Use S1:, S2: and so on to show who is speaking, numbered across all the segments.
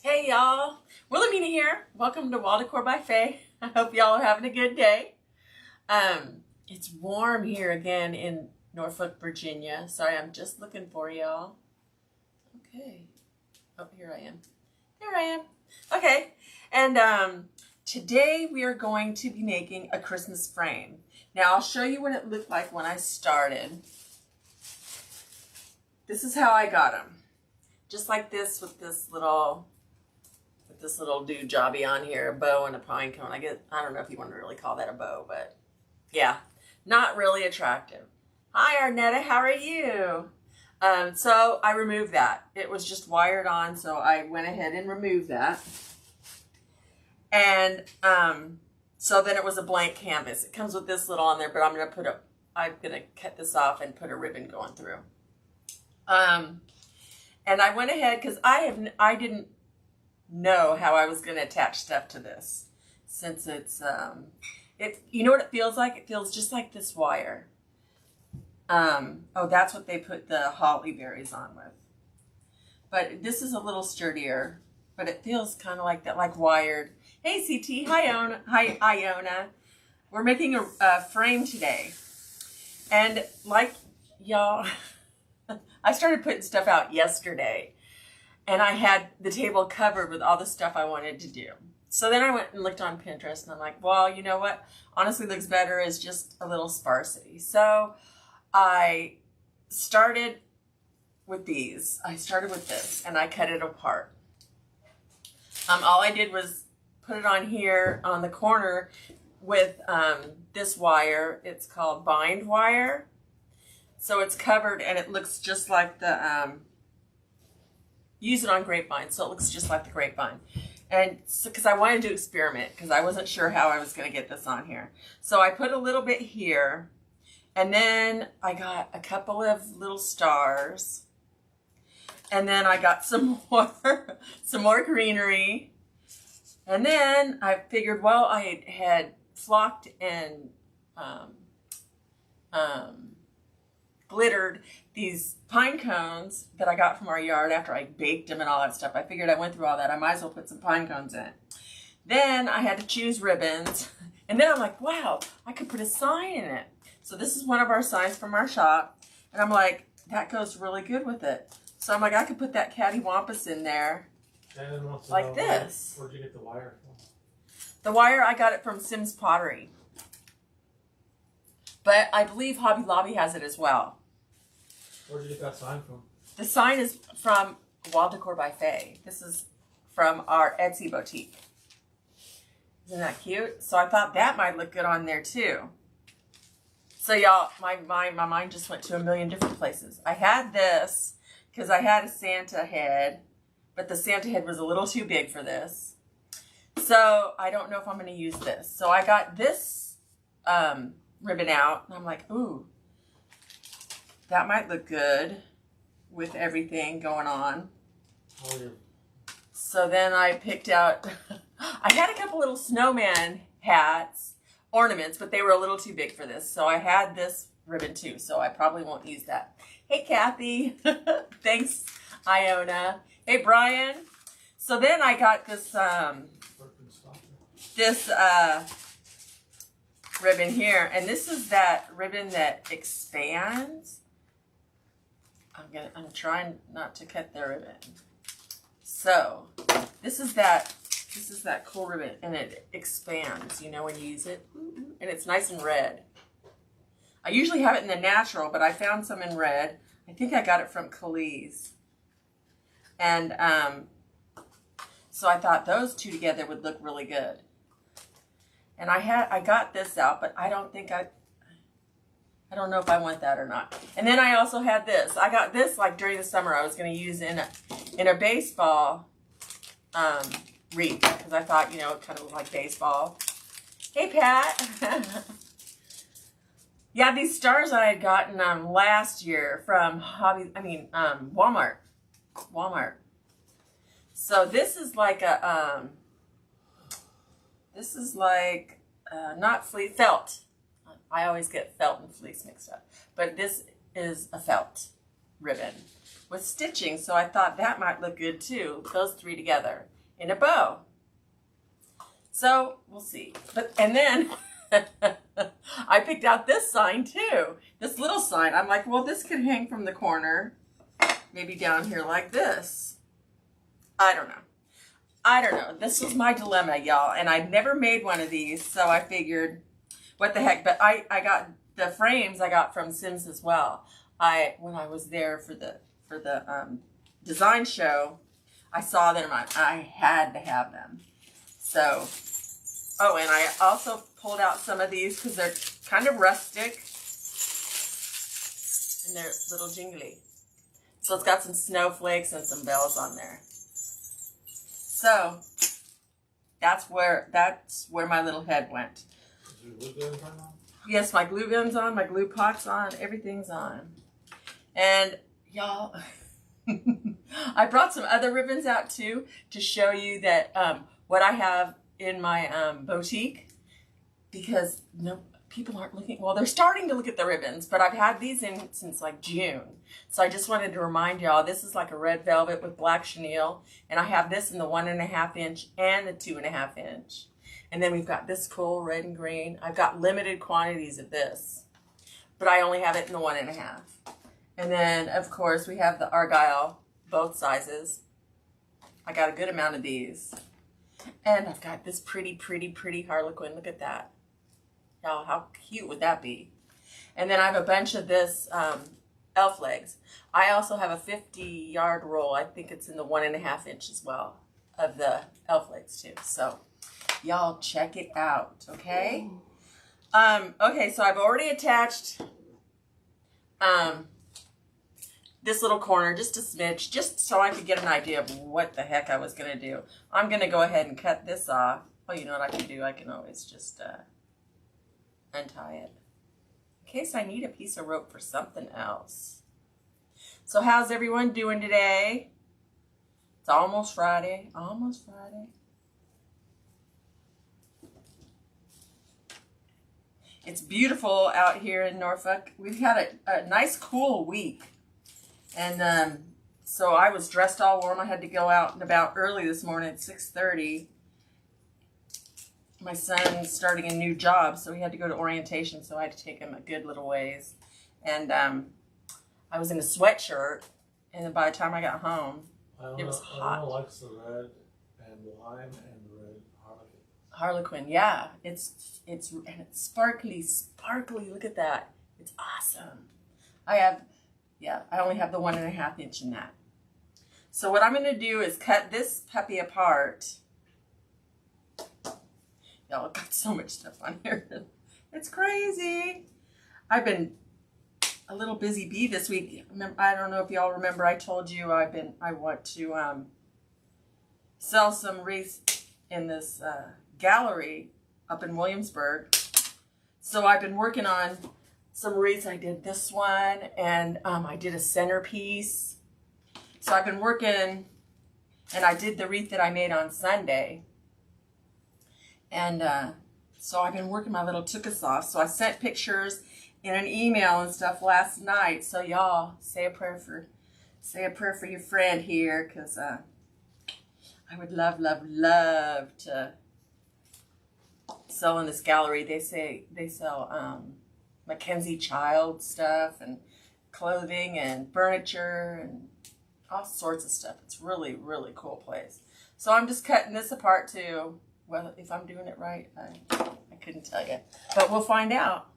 S1: Hey y'all, Wilhelmina here. Welcome to Wall Decor by Faye. I hope y'all are having a good day. It's warm here again in Norfolk, Virginia. Sorry, I'm just looking for y'all. Okay. Oh, here I am. Here I am. Okay. And today we are going to be making a Christmas frame. Now I'll show you what it looked like when I started. This is how I got them. Just like this with this little dude jobby on here, a bow and a pine cone. I don't know if you want to really call that a bow, but yeah, not really attractive. Hi Arnetta, how are you? So I removed that. It was just wired on, so I went ahead and removed that. And so then it was a blank canvas. It comes with this little on there, but I'm gonna cut this off and put a ribbon going through. And I went ahead because I didn't know how I was going to attach stuff to this, since it's you know what it feels like? It feels just like this wire. Oh, that's what they put the holly berries on with. But this is a little sturdier, but it feels kind of like that, like wired. Hey CT, hi Iona. We're making a frame today, and like y'all, I started putting stuff out yesterday. And I had the table covered with all the stuff I wanted to do. So then I went and looked on Pinterest, and I'm like, well, you know what? Honestly, looks better as just a little sparsity. So I started with these. I started with this, and I cut it apart. All I did was put it on here on the corner with this wire. It's called bind wire. So it's covered, and it looks just like the... use it on grapevine, so it looks just like the grapevine. And so, because I wanted to experiment, because I wasn't sure how I was going to get this on here. So I put a little bit here, and then I got a couple of little stars, and then I got some more greenery, and then I figured, well, I had flocked and glittered these pine cones that I got from our yard after I baked them and all that stuff. I figured I went through all that. I might as well put some pine cones in. Then I had to choose ribbons. And then I'm like, wow, I could put a sign in it. So this is one of our signs from our shop. And I'm like, that goes really good with it. So I'm like, I could put that cattywampus in there. Like this.
S2: Where'd you get the wire from?
S1: The wire, I got it from Sims Pottery. But I believe Hobby Lobby has it as well.
S2: Where'd you get that sign from?
S1: The sign is from Wall Decor by Faye. This is from our Etsy boutique. Isn't that cute? So I thought that might look good on there too. So y'all, my mind just went to a million different places. I had this because I had a Santa head, but the Santa head was a little too big for this. So I don't know if I'm going to use this. So I got this ribbon out, and I'm like, ooh, that might look good with everything going on.
S2: Oh, yeah.
S1: So then I picked out, I had a couple little snowman hats, ornaments, but they were a little too big for this. So I had this ribbon too, so I probably won't use that. Hey, Kathy. Thanks, Iona. Hey, Brian. So then I got this, ribbon here, and this is that ribbon that expands. I'm trying not to cut the ribbon. So this is that cool ribbon, and it expands, you know, when you use it, and it's nice and red. I usually have it in the natural, but I found some in red. I think I got it from Khalees. And so I thought those two together would look really good. And I got this out, but I don't know if I want that or not. And then I also had this. I got this like during the summer. I was going to use in a baseball wreath, because I thought, you know, it kind of looked like baseball. Hey, Pat. Yeah, these stars I had gotten last year from Walmart. So this is like a not fleece, felt. I always get felt and fleece mixed up. But this is a felt ribbon with stitching, so I thought that might look good too, those three together. in a bow. So we'll see. And then I picked out this sign too. This little sign. I'm like, well, this could hang from the corner, maybe down here like this. I don't know. This was my dilemma, y'all. And I'd never made one of these, so I figured, what the heck. But I got the frames I got from Sims as well. When I was there for the design show, I saw them. I had to have them. So, oh, and I also pulled out some of these because they're kind of rustic. And they're little jingly. So it's got some snowflakes and some bells on there. So that's where my little head went.
S2: Is your glue gun turned on?
S1: Yes, my glue gun's on, my glue pot's on, everything's on. And y'all, I brought some other ribbons out too to show you that what I have in my boutique, because people aren't looking. Well, they're starting to look at the ribbons, but I've had these in since like June. So I just wanted to remind y'all, this is like a red velvet with black chenille, and I have this in the 1.5 inch and the 2.5 inch. And then we've got this cool red and green. I've got limited quantities of this, but I only have it in the 1.5. And then, of course, we have the Argyle, both sizes. I got a good amount of these. And I've got this pretty, pretty, pretty Harlequin. Look at that. Y'all, how cute would that be? And then I have a bunch of this elf legs. I also have a 50-yard roll. I think it's in the 1.5 inch as well of the elf legs too. So y'all check it out, okay? Okay, so I've already attached this little corner, just a smidge, just so I could get an idea of what the heck I was going to do. I'm going to go ahead and cut this off. Oh, you know what I can do? I can always just untie it in case I need a piece of rope for something else. So how's everyone doing today? It's almost Friday. Almost Friday. It's beautiful out here in Norfolk. We've had a nice cool week. And so I was dressed all warm. I had to go out and about early this morning at 6:30. My son's starting a new job, so he had to go to orientation, so I had to take him a good little ways. And I was in a sweatshirt, and then by the time I got home, it was hot.
S2: I likes the red and lime and the red Harlequin.
S1: Harlequin, yeah. It's sparkly. Look at that. It's awesome. I only have the 1.5 inch in that. So what I'm going to do is cut this puppy apart. Y'all, I've got so much stuff on here. It's crazy. I've been a little busy bee this week. I don't know if y'all remember, I told you I want to sell some wreaths in this gallery up in Williamsburg. So I've been working on some wreaths. I did this one, and I did a centerpiece. So I've been working, and I did the wreath that I made on Sunday. And so I've been working my little tukas off. So I sent pictures in an email and stuff last night. So y'all say a prayer for your friend here, because I would love to sell in this gallery. They sell Mackenzie Child stuff and clothing and furniture and all sorts of stuff. It's really, really cool place. So I'm just cutting this apart too. Well, if I'm doing it right, I couldn't tell you. But we'll find out.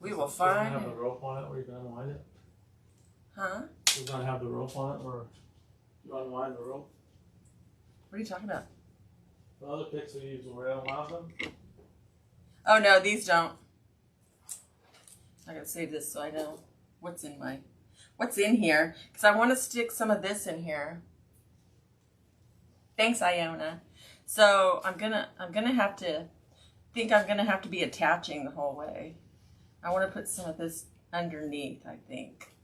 S1: We will find
S2: Does it have the rope on it where you can unwind it?
S1: Huh?
S2: Does it have the rope on it where you unwind the rope?
S1: What are you talking about?
S2: The other picks we use where it unwound them?
S1: Oh, no, these don't. I gotta save this so I know what's in here. Because I want to stick some of this in here. Thanks, Iona. So I'm gonna have to be attaching the whole way. I want to put some of this underneath, I think.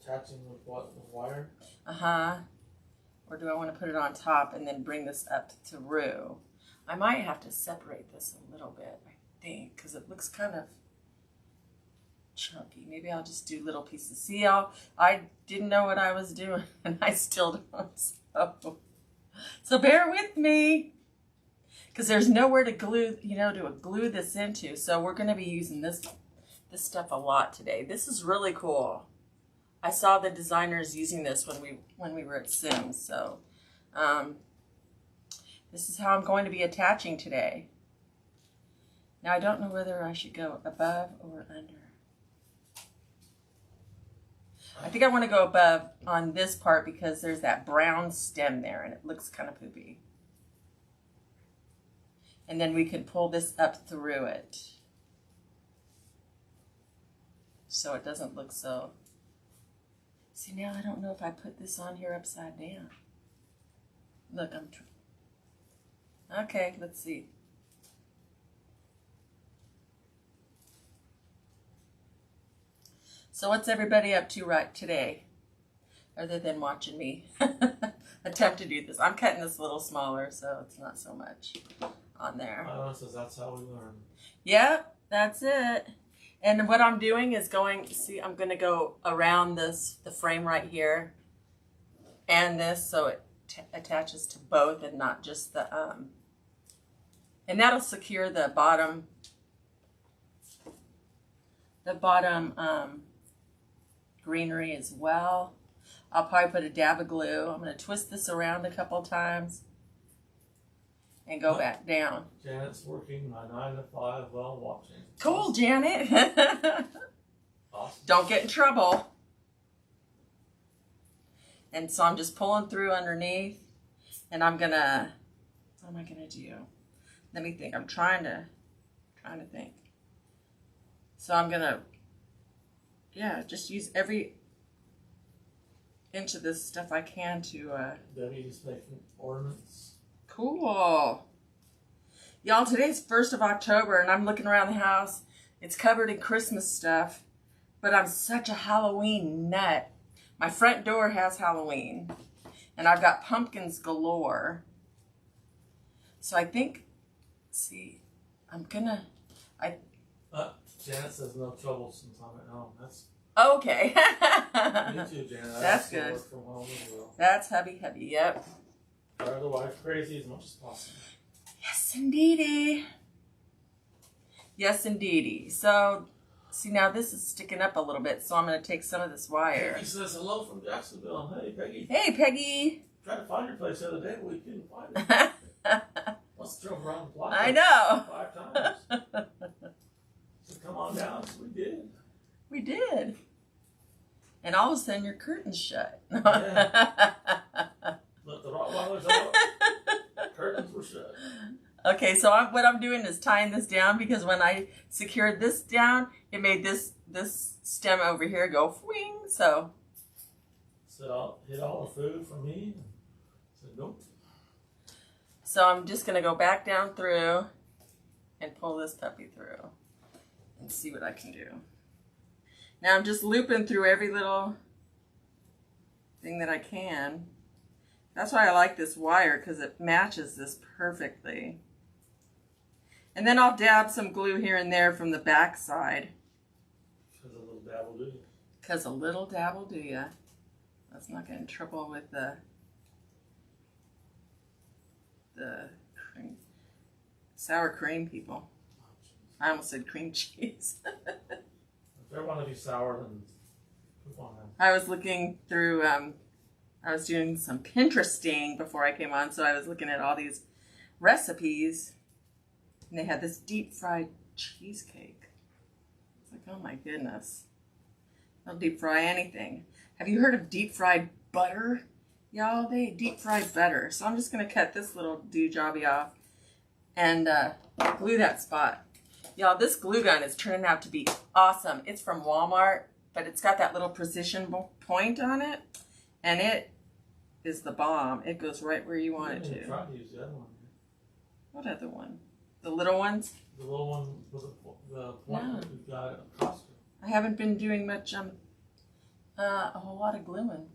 S2: Attaching with what? With wire?
S1: Or do I want to put it on top and then bring this up through? I might have to separate this a little bit, I think, because it looks kind of chunky. Maybe I'll just do little pieces. See, I didn't know what I was doing, and I still don't. So So bear with me, because there's nowhere to glue, to glue this into. So we're going to be using this stuff a lot today. This is really cool. I saw the designers using this when we were at Sims. So this is how I'm going to be attaching today. Now I don't know whether I should go above or under. I think I want to go above on this part because there's that brown stem there and it looks kind of poopy. And then we can pull this up through it so it doesn't look so... See, now I don't know if I put this on here upside down. Look, okay, let's see. So what's everybody up to right today, other than watching me attempt to do this? I'm cutting this a little smaller, so it's not so much on there.
S2: That's how we learn.
S1: Yep, that's it. And what I'm doing is I'm going to go around the frame right here and this, so it attaches to both and not just the, and that'll secure the bottom greenery as well. I'll probably put a dab of glue. I'm going to twist this around a couple times and go back down.
S2: Janet's working my 9 to 5 while watching.
S1: Cool, Janet.
S2: Awesome.
S1: Don't get in trouble. And so I'm just pulling through underneath, and what am I gonna do? Let me think. I'm trying to think. So I'm gonna, just use every inch of this stuff I can to.
S2: Debbie's making ornaments.
S1: Cool. Y'all, today's 1st of October, and I'm looking around the house. It's covered in Christmas stuff, but I'm such a Halloween nut. My front door has Halloween, and I've got pumpkins galore. So I think,
S2: Janet says no trouble since I'm at home. That's
S1: okay.
S2: me too, Janet.
S1: That's
S2: I also
S1: good.
S2: work from home as well.
S1: That's hubby, yep.
S2: Drive the wife crazy as much as possible.
S1: Yes, indeedy. Yes, indeedy. So, see, now this is sticking up a little bit, so I'm going to take some of this wire.
S2: Peggy says hello from Jacksonville. Hey, Peggy.
S1: Hey, Peggy.
S2: Tried to find your place the other day, but we couldn't find it. Must have drove around the block.
S1: I know.
S2: 5 times. So come on down. So we did.
S1: We did. And all of a sudden, your curtain's shut.
S2: Yeah. Let the Rottweilers out. Curtains were shut.
S1: Okay, so what I'm doing is tying this down because when I secured this down, it made this stem over here go swing. So
S2: I'll hit all the food for me. And said nope.
S1: So I'm just gonna go back down through and pull this puppy through and see what I can do. Now I'm just looping through every little thing that I can. That's why I like this wire, because it matches this perfectly. And then I'll dab some glue here and there from the back side.
S2: Because a little dab will do you.
S1: Because a little dab will do ya. Let's not get in trouble with the sour cream people. I almost said cream cheese.
S2: If they want to be sour, then poop on them.
S1: I was looking through, I was doing some Pinteresting before I came on, so I was looking at all these recipes, and they had this deep fried cheesecake. It's like, oh my goodness. They'll deep fry anything. Have you heard of deep fried butter? Y'all, they deep fried butter. So I'm just going to cut this little doojobby off and glue that spot. Y'all, this glue gun is turning out to be awesome. It's from Walmart, but it's got that little precision point on it, and it is the bomb. It goes right where you want it to.
S2: Try to use the other one.
S1: What other one? The little ones?
S2: The little one with the point that we've got at Costco.
S1: I haven't been doing much, a whole lot of gluing.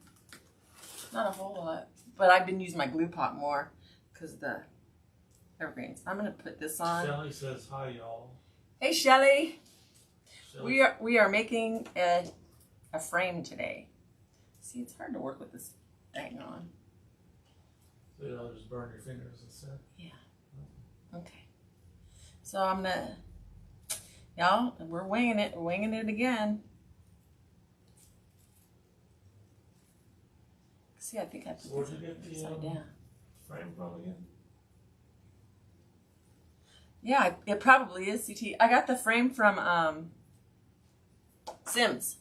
S1: Not a whole lot. But I've been using my glue pot more because the evergreens. I'm going to put this on.
S2: Shelly says hi, y'all.
S1: Hey, Shelly.
S2: Shelly.
S1: We are making a frame today. See, it's hard to work with this thing on.
S2: So you'll just burn your fingers instead.
S1: Okay. So I'm gonna, y'all, we're winging it again. See, I think I put
S2: So where'd
S1: this
S2: you get the
S1: upside down.
S2: frame from again?
S1: Yeah, it probably is CT. I got the frame from Sims.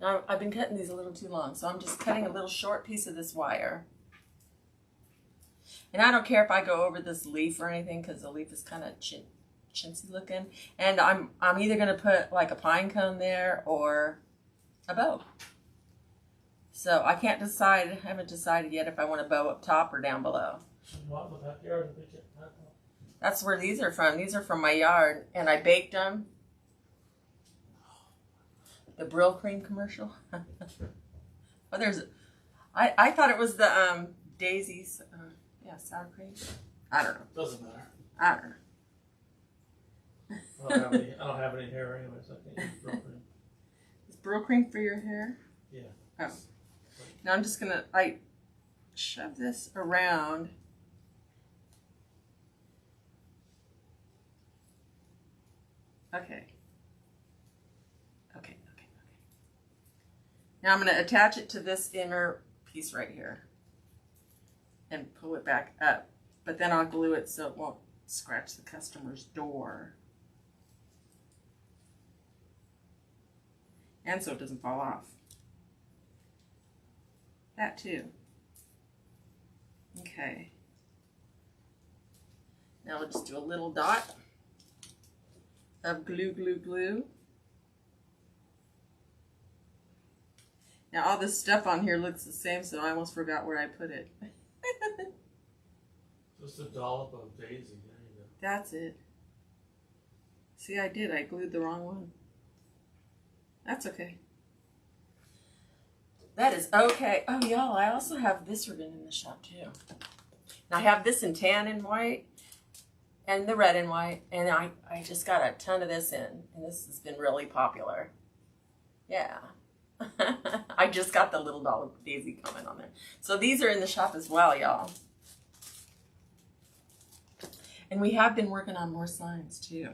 S1: Now, I've been cutting these a little too long, so I'm just cutting a little short piece of this wire. And I don't care if I go over this leaf or anything, because the leaf is kind of chintzy looking. And I'm either going to put like a pine cone there or a bow. So I can't decide, I haven't decided yet if I want a bow up top or down below.
S2: What the backyard and pick it back up?
S1: That's where these are from. These are from my yard, and I baked them. The Brill Cream commercial. Oh, there's. I thought it was the Daisy's. Yeah, sour cream. I don't know.
S2: Doesn't matter.
S1: I don't know.
S2: I don't have any hair anyway, so I can't use Brill Cream.
S1: Is Brill Cream for your hair?
S2: Yeah.
S1: Oh. Now I'm just gonna shove this around. Okay. Now I'm going to attach it to this inner piece right here and pull it back up. But then I'll glue it so it won't scratch the customer's door. And so it doesn't fall off. That too. Okay. Now we'll just do a little dot of glue. Now all this stuff on here looks the same, so I almost forgot where I put it.
S2: Just a dollop of Daisy. There you go.
S1: That's it. See, I did. I glued the wrong one. That's okay. That is okay. Oh, y'all, I also have this ribbon in the shop, too. And I have this in tan and white and the red and white. And I just got a ton of this in. And this has been really popular. Yeah. I just got the little dollop Daisy comment on there. So these are in the shop as well, y'all. And we have been working on more signs, too.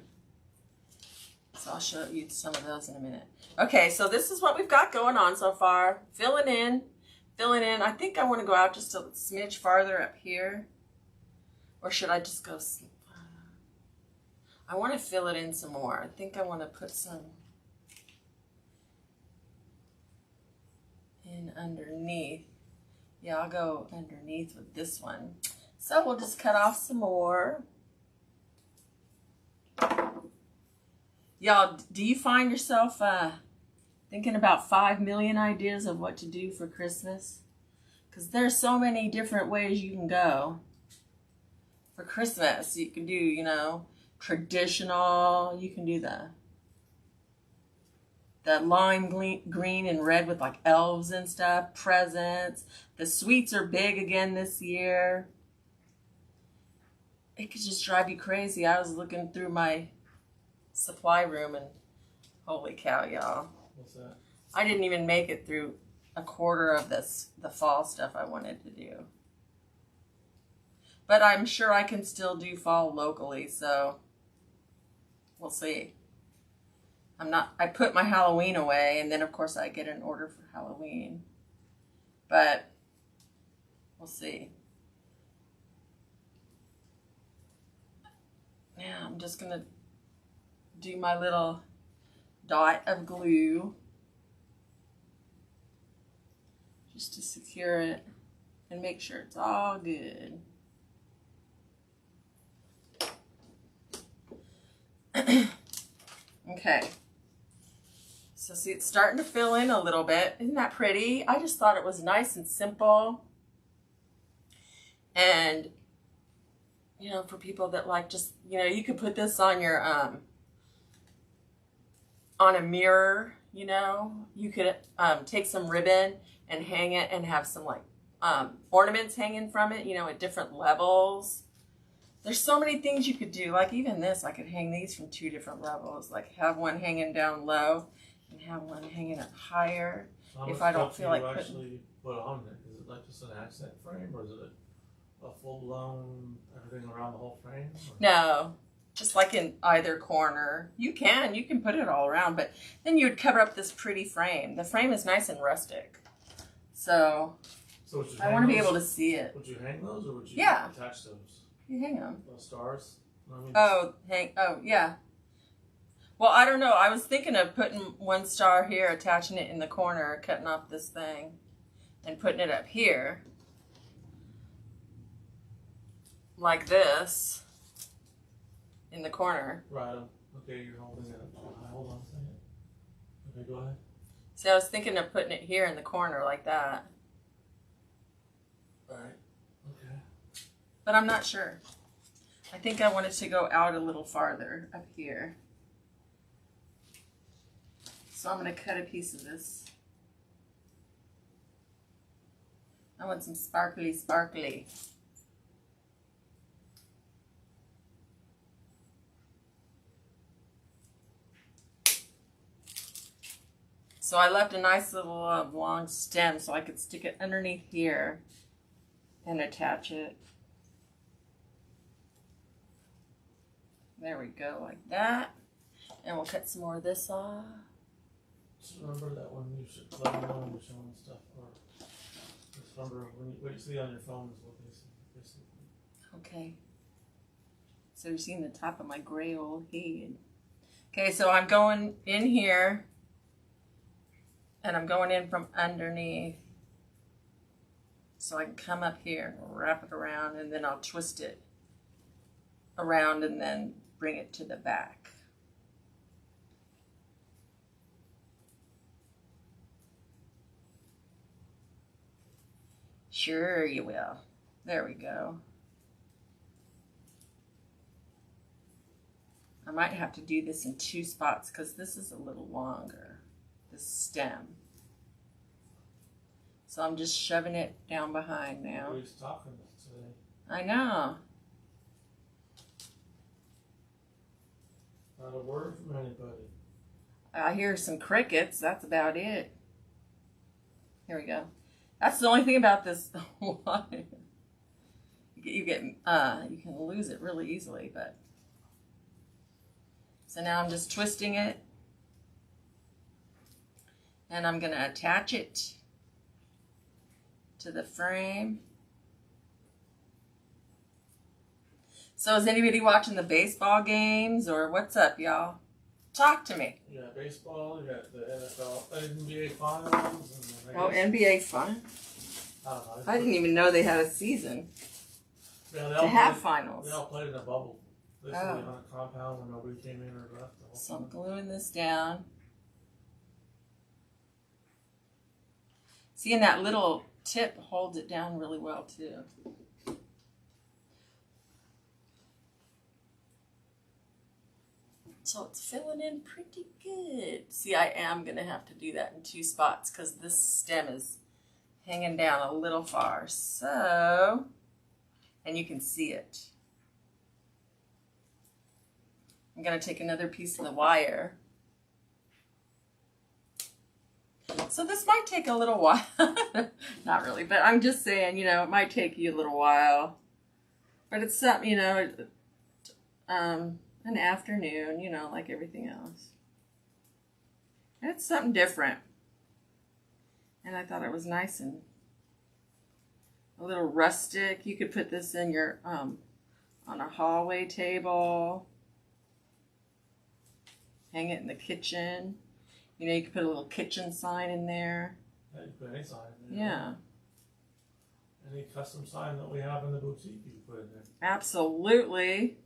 S1: So I'll show you some of those in a minute. Okay, so this is what we've got going on so far. Filling in. I think I want to go out just a smidge farther up here. Or should I just go... I want to fill it in some more. I think I want to put some in underneath. Yeah, I'll go underneath with this one. So we'll just cut off some more. Y'all, do you find yourself thinking about 5 million ideas of what to do for Christmas? Because there's so many different ways you can go for Christmas. You can do, you know, traditional. You can do the lime green and red with like elves and stuff. Presents. The sweets are big again this year. It could just drive you crazy. I was looking through my supply room and holy cow, y'all.
S2: What's that?
S1: I didn't even make it through a quarter of the fall stuff I wanted to do. But I'm sure I can still do fall locally, so we'll see. I put my Halloween away, and then of course I get an order for Halloween. But we'll see. Yeah, I'm just gonna do my little dot of glue just to secure it and make sure it's all good. Okay. So see, it's starting to fill in a little bit. Isn't that pretty? I just thought it was nice and simple. And, you know, for people that like just, you know, you could put this on your, on a mirror, you know. You could take some ribbon and hang it and have some like ornaments hanging from it, you know, at different levels. There's so many things you could do. Like even this, I could hang these from 2 different levels. Like have one hanging down low and have one hanging up higher.
S2: How
S1: If
S2: much
S1: I don't
S2: stuff
S1: feel
S2: do
S1: like
S2: you
S1: putting...
S2: actually put on it? Is it like just an accent frame, or is it a full blown everything around the whole frame? Or?
S1: No, just like in either corner. You can put it all around, but then you would cover up this pretty frame. The frame is nice and rustic. So
S2: would you
S1: I want to be able to see it.
S2: Would you hang those or would you attach those?
S1: You hang them.
S2: Those stars? I mean,
S1: Oh, yeah. Well, I don't know. I was thinking of putting one star here, attaching it in the corner, cutting off this thing, and putting it up here. Like this. In the corner.
S2: Right. Okay, you're holding it up. Hold on a second. Okay, go ahead.
S1: See, I was thinking of putting it here in the corner like that.
S2: Right. Okay.
S1: But I'm not sure. I think I want it to go out a little farther up here. So I'm going to cut a piece of this. I want some sparkly, sparkly. So I left a nice little long stem so I could stick it underneath here and attach it. There we go, like that. And we'll cut some more of this off.
S2: Just remember that when you should let them know when you're showing stuff, or just remember what you see on your phone is what they see.
S1: Okay. So you're seeing the top of my gray old head. Okay, so I'm going in here, and I'm going in from underneath. So I can come up here and wrap it around, and then I'll twist it around and then bring it to the back. Sure you will. There we go. I might have to do this in 2 spots because this is a little longer, this stem. So I'm just shoving it down behind now.
S2: Who's talking today?
S1: I know.
S2: Not a word from anybody.
S1: I hear some crickets. That's about it. Here we go. That's the only thing about this wire. You can lose it really easily, but. So now I'm just twisting it. And I'm going to attach it to the frame. So is anybody watching the baseball games or what's up, y'all? Talk to me.
S2: You got baseball, you got the NFL, NBA finals. And
S1: NBA fun.
S2: I don't know.
S1: I didn't even know they had a season to have finals.
S2: They all played in a bubble. Basically on a compound where nobody came in or left.
S1: So I'm gluing this down. See, and that little tip holds it down really well too. So it's filling in pretty good. See, I am going to have to do that in 2 spots because this stem is hanging down a little far. So, and you can see it. I'm going to take another piece of the wire. So this might take a little while. Not really, but I'm just saying, you know, it might take you a little while. But it's something, you know, an afternoon, you know, like everything else. It's something different. And I thought it was nice and a little rustic. You could put this in your, on a hallway table. Hang it in the kitchen. You know, you could put a little kitchen sign in there.
S2: Yeah, you put any sign in there.
S1: Yeah.
S2: Any custom sign that we have in the boutique you can put in there.
S1: Absolutely.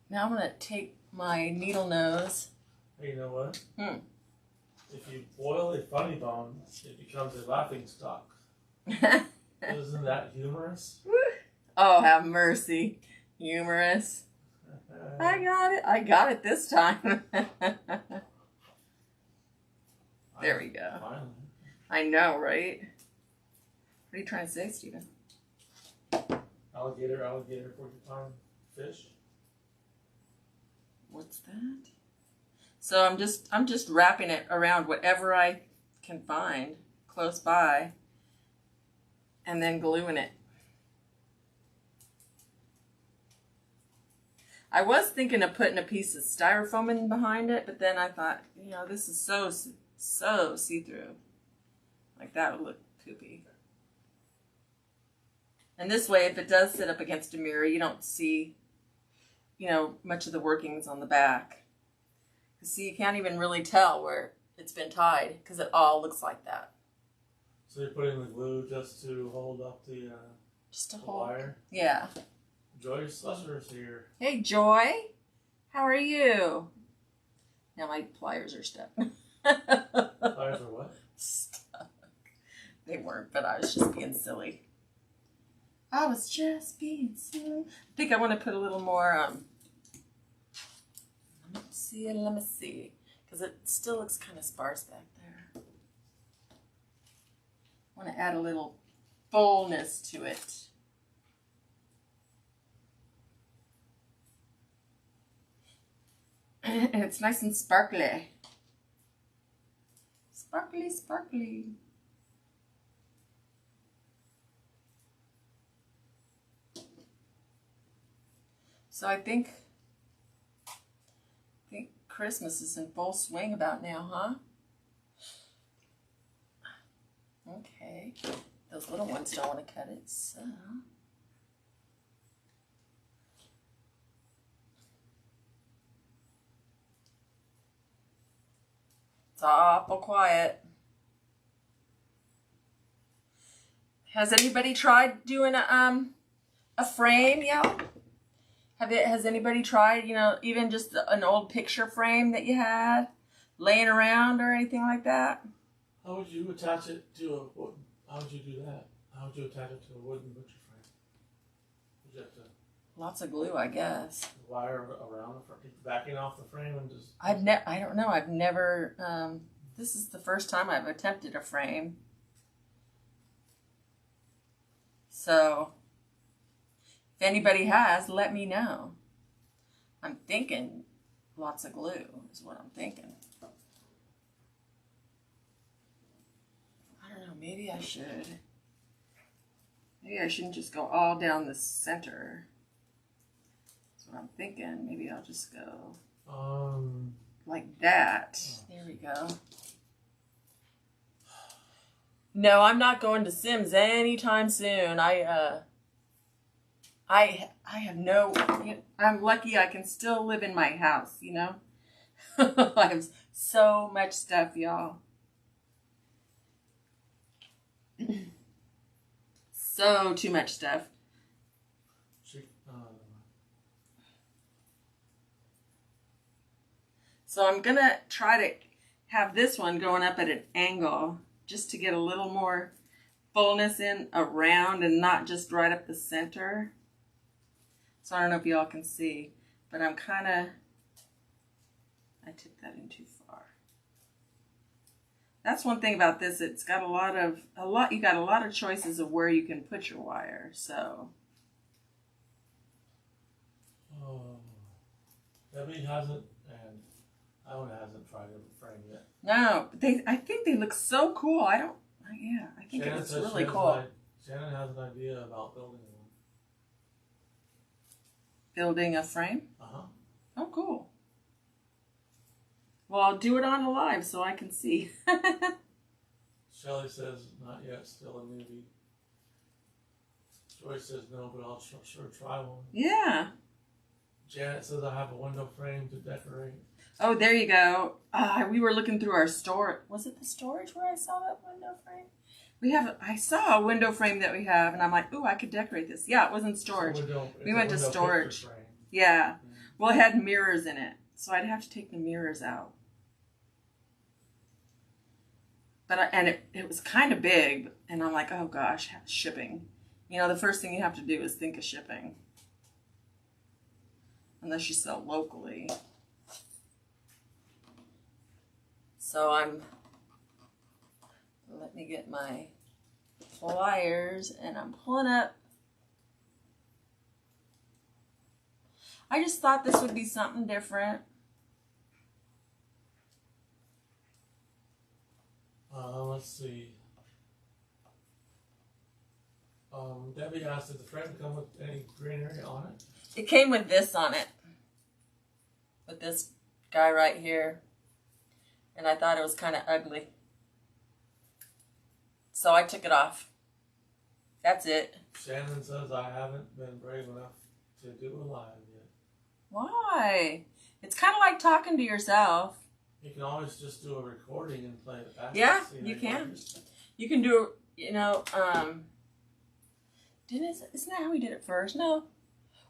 S1: Now I'm going to take my needle nose.
S2: Hey, you know what? If you boil a funny bone, it becomes a laughing stock. Isn't that humorous?
S1: Oh, have mercy. Humorous. I got it. I got it this time. There we go.
S2: Finally.
S1: I know, right? What are you trying to say, Stephen?
S2: Alligator, porcupine, fish.
S1: What's that? So I'm just wrapping it around whatever I can find close by. and then gluing it. I was thinking of putting a piece of styrofoam in behind it, but then I thought, you know, this is so see-through. Like, that would look poopy. And this way, if it does sit up against a mirror, you don't see, you know, much of the workings on the back. See, you can't even really tell where it's been tied because it all looks like that.
S2: So you're putting the glue just to hold up the wire?
S1: Yeah.
S2: Joyce Slusher's here.
S1: Hey, Joy. How are you? Now my pliers are stuck.
S2: Pliers are what?
S1: Stuck. They weren't, but I was just being silly. I was just being silly. I think I want to put a little more, let me see. Because it still looks kind of sparse back there. I want to add a little fullness to it. And it's nice and sparkly. Sparkly, sparkly. So I think Christmas is in full swing about now, huh? Okay. Those little ones don't want to cut it, so. It's awful quiet. Has anybody tried doing a frame, y'all? Has anybody tried, you know, even just an old picture frame that you had laying around or anything like that?
S2: How would you attach it to a wooden? How would you do that? How would you attach it to a wooden picture frame? Would you have to
S1: Lots of glue, I guess.
S2: wire around the frame, backing off the frame and just?
S1: I don't know. I've never. This is the first time I've attempted a frame. So, if anybody has, let me know. I'm thinking lots of glue is what I'm thinking. I don't know. Maybe I should. Maybe I shouldn't just go all down the center. That's what I'm thinking. Maybe I'll just go like that. There we go. No, I'm not going to Sims anytime soon. I have no. I'm lucky I can still live in my house. You know, I have so much stuff, y'all. So too much stuff. So I'm gonna try to have this one going up at an angle just to get a little more fullness in around and not just right up the center. So I don't know if y'all can see, but I'm kind of, I took that in too far. That's one thing about this. It's got you got a lot of choices of where you can put your wire. So.
S2: Debbie hasn't, and Iowa hasn't tried a frame yet.
S1: No, but I think they look so cool. I think
S2: Shannon
S1: it's really cool.
S2: Shannon has an idea about building one.
S1: Building a frame?
S2: Uh-huh.
S1: Oh, cool. Well, I'll do it on live so I can see.
S2: Shelley says, not yet, still a newbie. Joyce says, no, but I'll sure try one.
S1: Yeah.
S2: Janet says, I have a window frame to decorate.
S1: Oh, there you go. We were looking through our store. Was it the storage where I saw that window frame? I saw a window frame that we have, and I'm like, ooh, I could decorate this. Yeah, it was in storage. We went to storage. Yeah. Well, it had mirrors in it, so I'd have to take the mirrors out. But it was kind of big, and I'm like, oh gosh, shipping. You know, the first thing you have to do is think of shipping. Unless you sell locally. So let me get my pliers, and I'm pulling up. I just thought this would be something different.
S2: Let's see. Debbie asked, did the frame come with any greenery on it?
S1: It came with this on it. With this guy right here. And I thought it was kind of ugly. So I took it off. That's it.
S2: Shannon says I haven't been brave enough to do a live yet.
S1: Why? It's kind of like talking to yourself.
S2: You can always just do a recording and play it back.
S1: Yeah, you can. You can do, you know, isn't that how we did it first? No.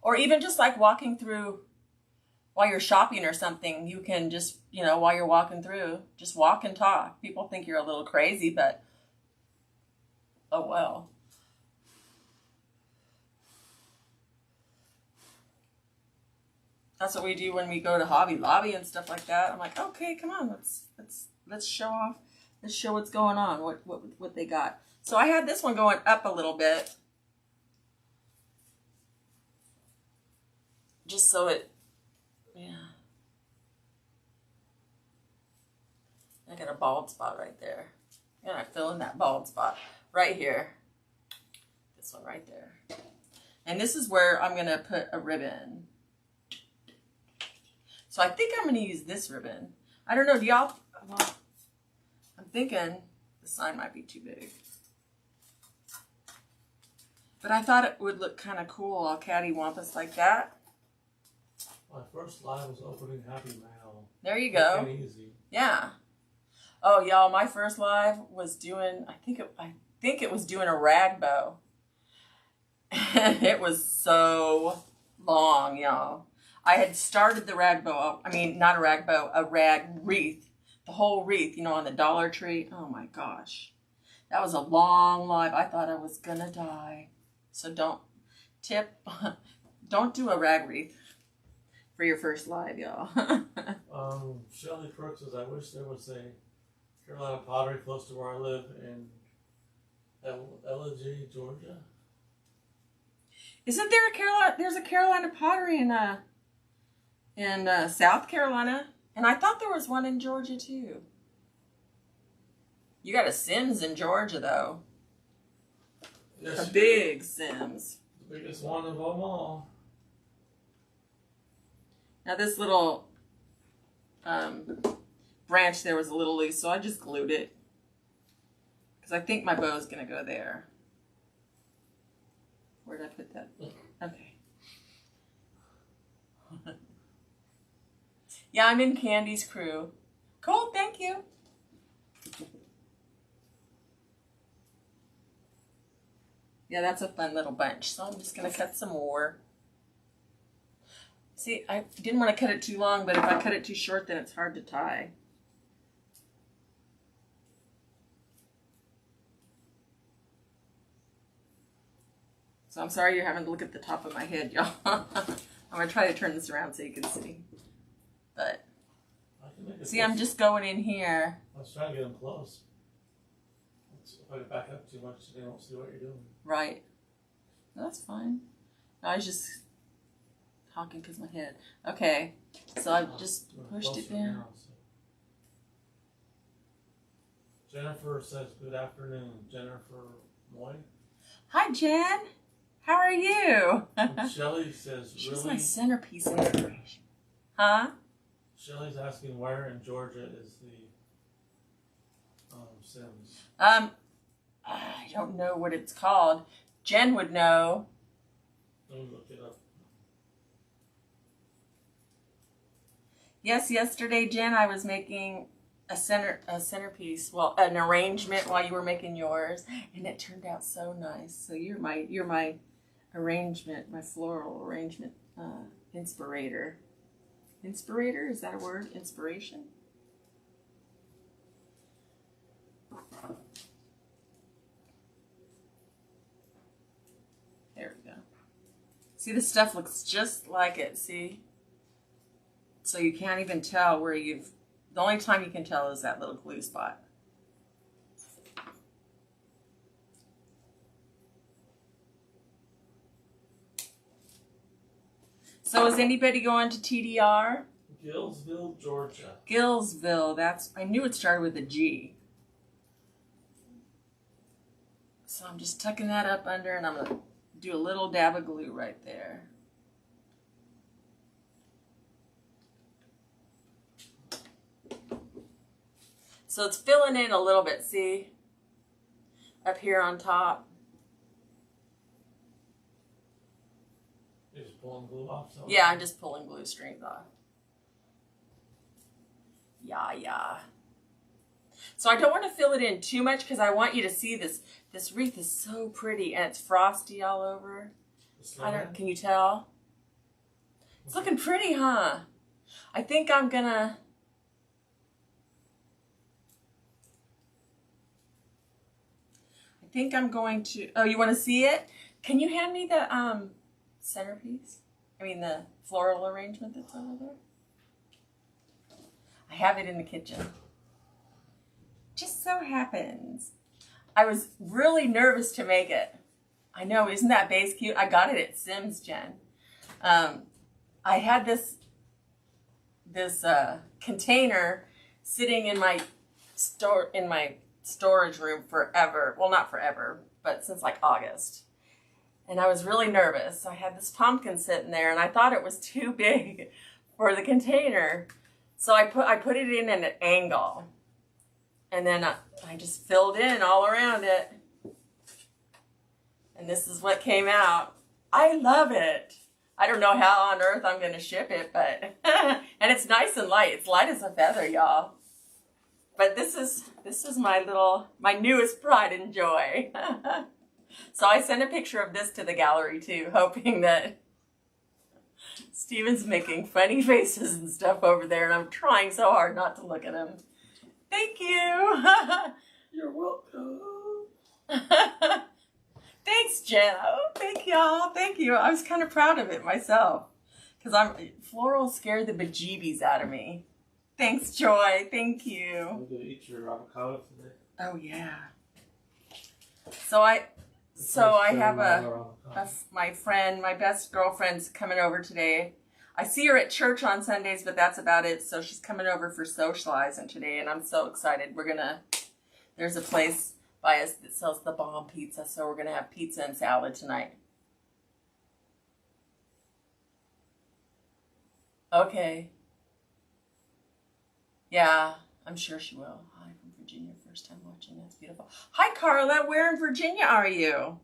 S1: Or even just like walking through while you're shopping or something, you can just, you know, while you're walking through, just walk and talk. People think you're a little crazy, but oh well. That's what we do when we go to Hobby Lobby and stuff like that. I'm like, okay, come on, let's show off. Let's show what's going on, what they got. So I had this one going up a little bit. Just so it, yeah. I got a bald spot right there. And I fill in that bald spot right here. This one right there. And this is where I'm going to put a ribbon. So I think I'm going to use this ribbon. I don't know, do y'all, well, I'm thinking the sign might be too big. But I thought it would look kind of cool, all cattywampus like that.
S2: My first live was opening Happy Mail.
S1: There you go.
S2: Quick and easy.
S1: Yeah. Oh, y'all, my first live was doing, I think it was doing a rag bow. It was so long, y'all. I had started the rag bow, I mean, not a rag bow, a rag wreath. The whole wreath, you know, on the Dollar Tree. Oh my gosh. That was a long live. I thought I was gonna die. So don't do a rag wreath for your first live, y'all.
S2: Shelly Crooks says, I wish there was a Carolina Pottery close to where I live in Elegy, Georgia.
S1: Isn't there there's a Carolina Pottery in South Carolina? And I thought there was one in Georgia too. You got a Sims in Georgia though.
S2: Yes,
S1: a big Sims.
S2: The biggest one of them all.
S1: Now this little branch there was a little loose, so I just glued it. Because I think my bow is going to go there. Where did I put that? Okay. Yeah, I'm in Candy's crew. Cool, thank you. Yeah, that's a fun little bunch. So I'm just going to cut some more. See, I didn't want to cut it too long, but if I cut it too short, then it's hard to tie. So I'm sorry you're having to look at the top of my head, y'all. I'm going to try to turn this around so you can see. But, see, I'm just going in here.
S2: I was trying to get them close. If I back up too much, they don't see what you're doing.
S1: Right. No, that's fine. I was just talking because my head. Okay, so I've just pushed it down.
S2: Now, so. Jennifer says, good afternoon. Jennifer Moy.
S1: Hi, Jen. How are you?
S2: Shelly says,
S1: She's
S2: really?
S1: my centerpiece inspiration. Huh?
S2: Shelly's asking where in Georgia is the Sims?
S1: I don't know what it's called. Jen would know.
S2: Let me look it up.
S1: Yes, yesterday, Jen, I was making a centerpiece. Well, an arrangement while you were making yours, and it turned out so nice. So you're my arrangement, my floral arrangement inspirator. Inspirator, is that a word? Inspiration? There we go. See, this stuff looks just like it, see? So you can't even tell where the only time you can tell is that little glue spot. So is anybody going to TDR?
S2: Gillsville, Georgia.
S1: Gillsville, I knew it started with a G. So I'm just tucking that up under, and I'm going to do a little dab of glue right there. So it's filling in a little bit, see? Up here on top.
S2: You're just pulling glue off? So
S1: Yeah, I'm just pulling glue strings off. Yeah. So I don't want to fill it in too much because I want you to see this. This wreath is so pretty and it's frosty all over. Can you tell? It's looking pretty, huh? I think I'm gonna. Going to. Oh, you want to see it? Can you hand me the centerpiece? I mean the floral arrangement that's over there. I have it in the kitchen. Just so happens. I was really nervous to make it. I know, isn't that base cute? I got it at Sims, Jen. I had this container sitting in my storage room forever. Well, not forever, but since like August. And I was really nervous. I had this pumpkin sitting there, and I thought it was too big for the container. So I put it in an angle. And then I just filled in all around it. And this is what came out. I love it. I don't know how on earth I'm going to ship it, but and it's nice and light. It's light as a feather, y'all. But this is my newest pride and joy. So I sent a picture of this to the gallery too, hoping that Steven's making funny faces and stuff over there, and I'm trying so hard not to look at him. Thank you.
S2: You're welcome.
S1: Thanks, Jen. Oh, thank y'all. Thank you. I was kind of proud of it myself because floral scared the bejeebies out of me. Thanks, Joy. Thank you.
S2: I'm gonna eat your avocado today.
S1: Oh yeah. So I have my best girlfriend's coming over today. I see her at church on Sundays, but that's about it. So she's coming over for socializing today, and I'm so excited. There's a place by us that sells the bomb pizza, so we're gonna have pizza and salad tonight. Okay. Yeah, I'm sure she will. Hi from Virginia, first time watching. That's beautiful. Hi, Carla. Where in Virginia are you?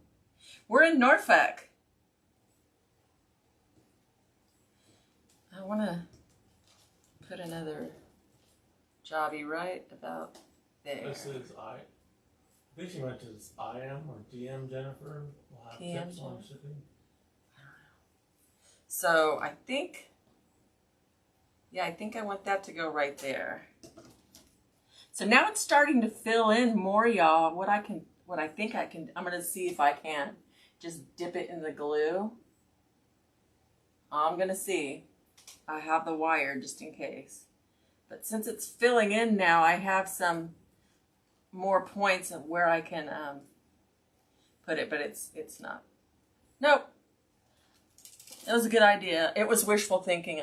S1: We're in Norfolk. I want to put another jobby right about there.
S2: This is I think she went to IM or DM Jennifer. We'll have tips on shipping.
S1: I don't know. So I think I want that to go right there. So now it's starting to fill in more, y'all. What I think I can, I'm going to see if I can just dip it in the glue. I'm going to see. I have the wire just in case. But since it's filling in now, I have some more points of where I can put it, but it's not. Nope. It was a good idea. It was wishful thinking.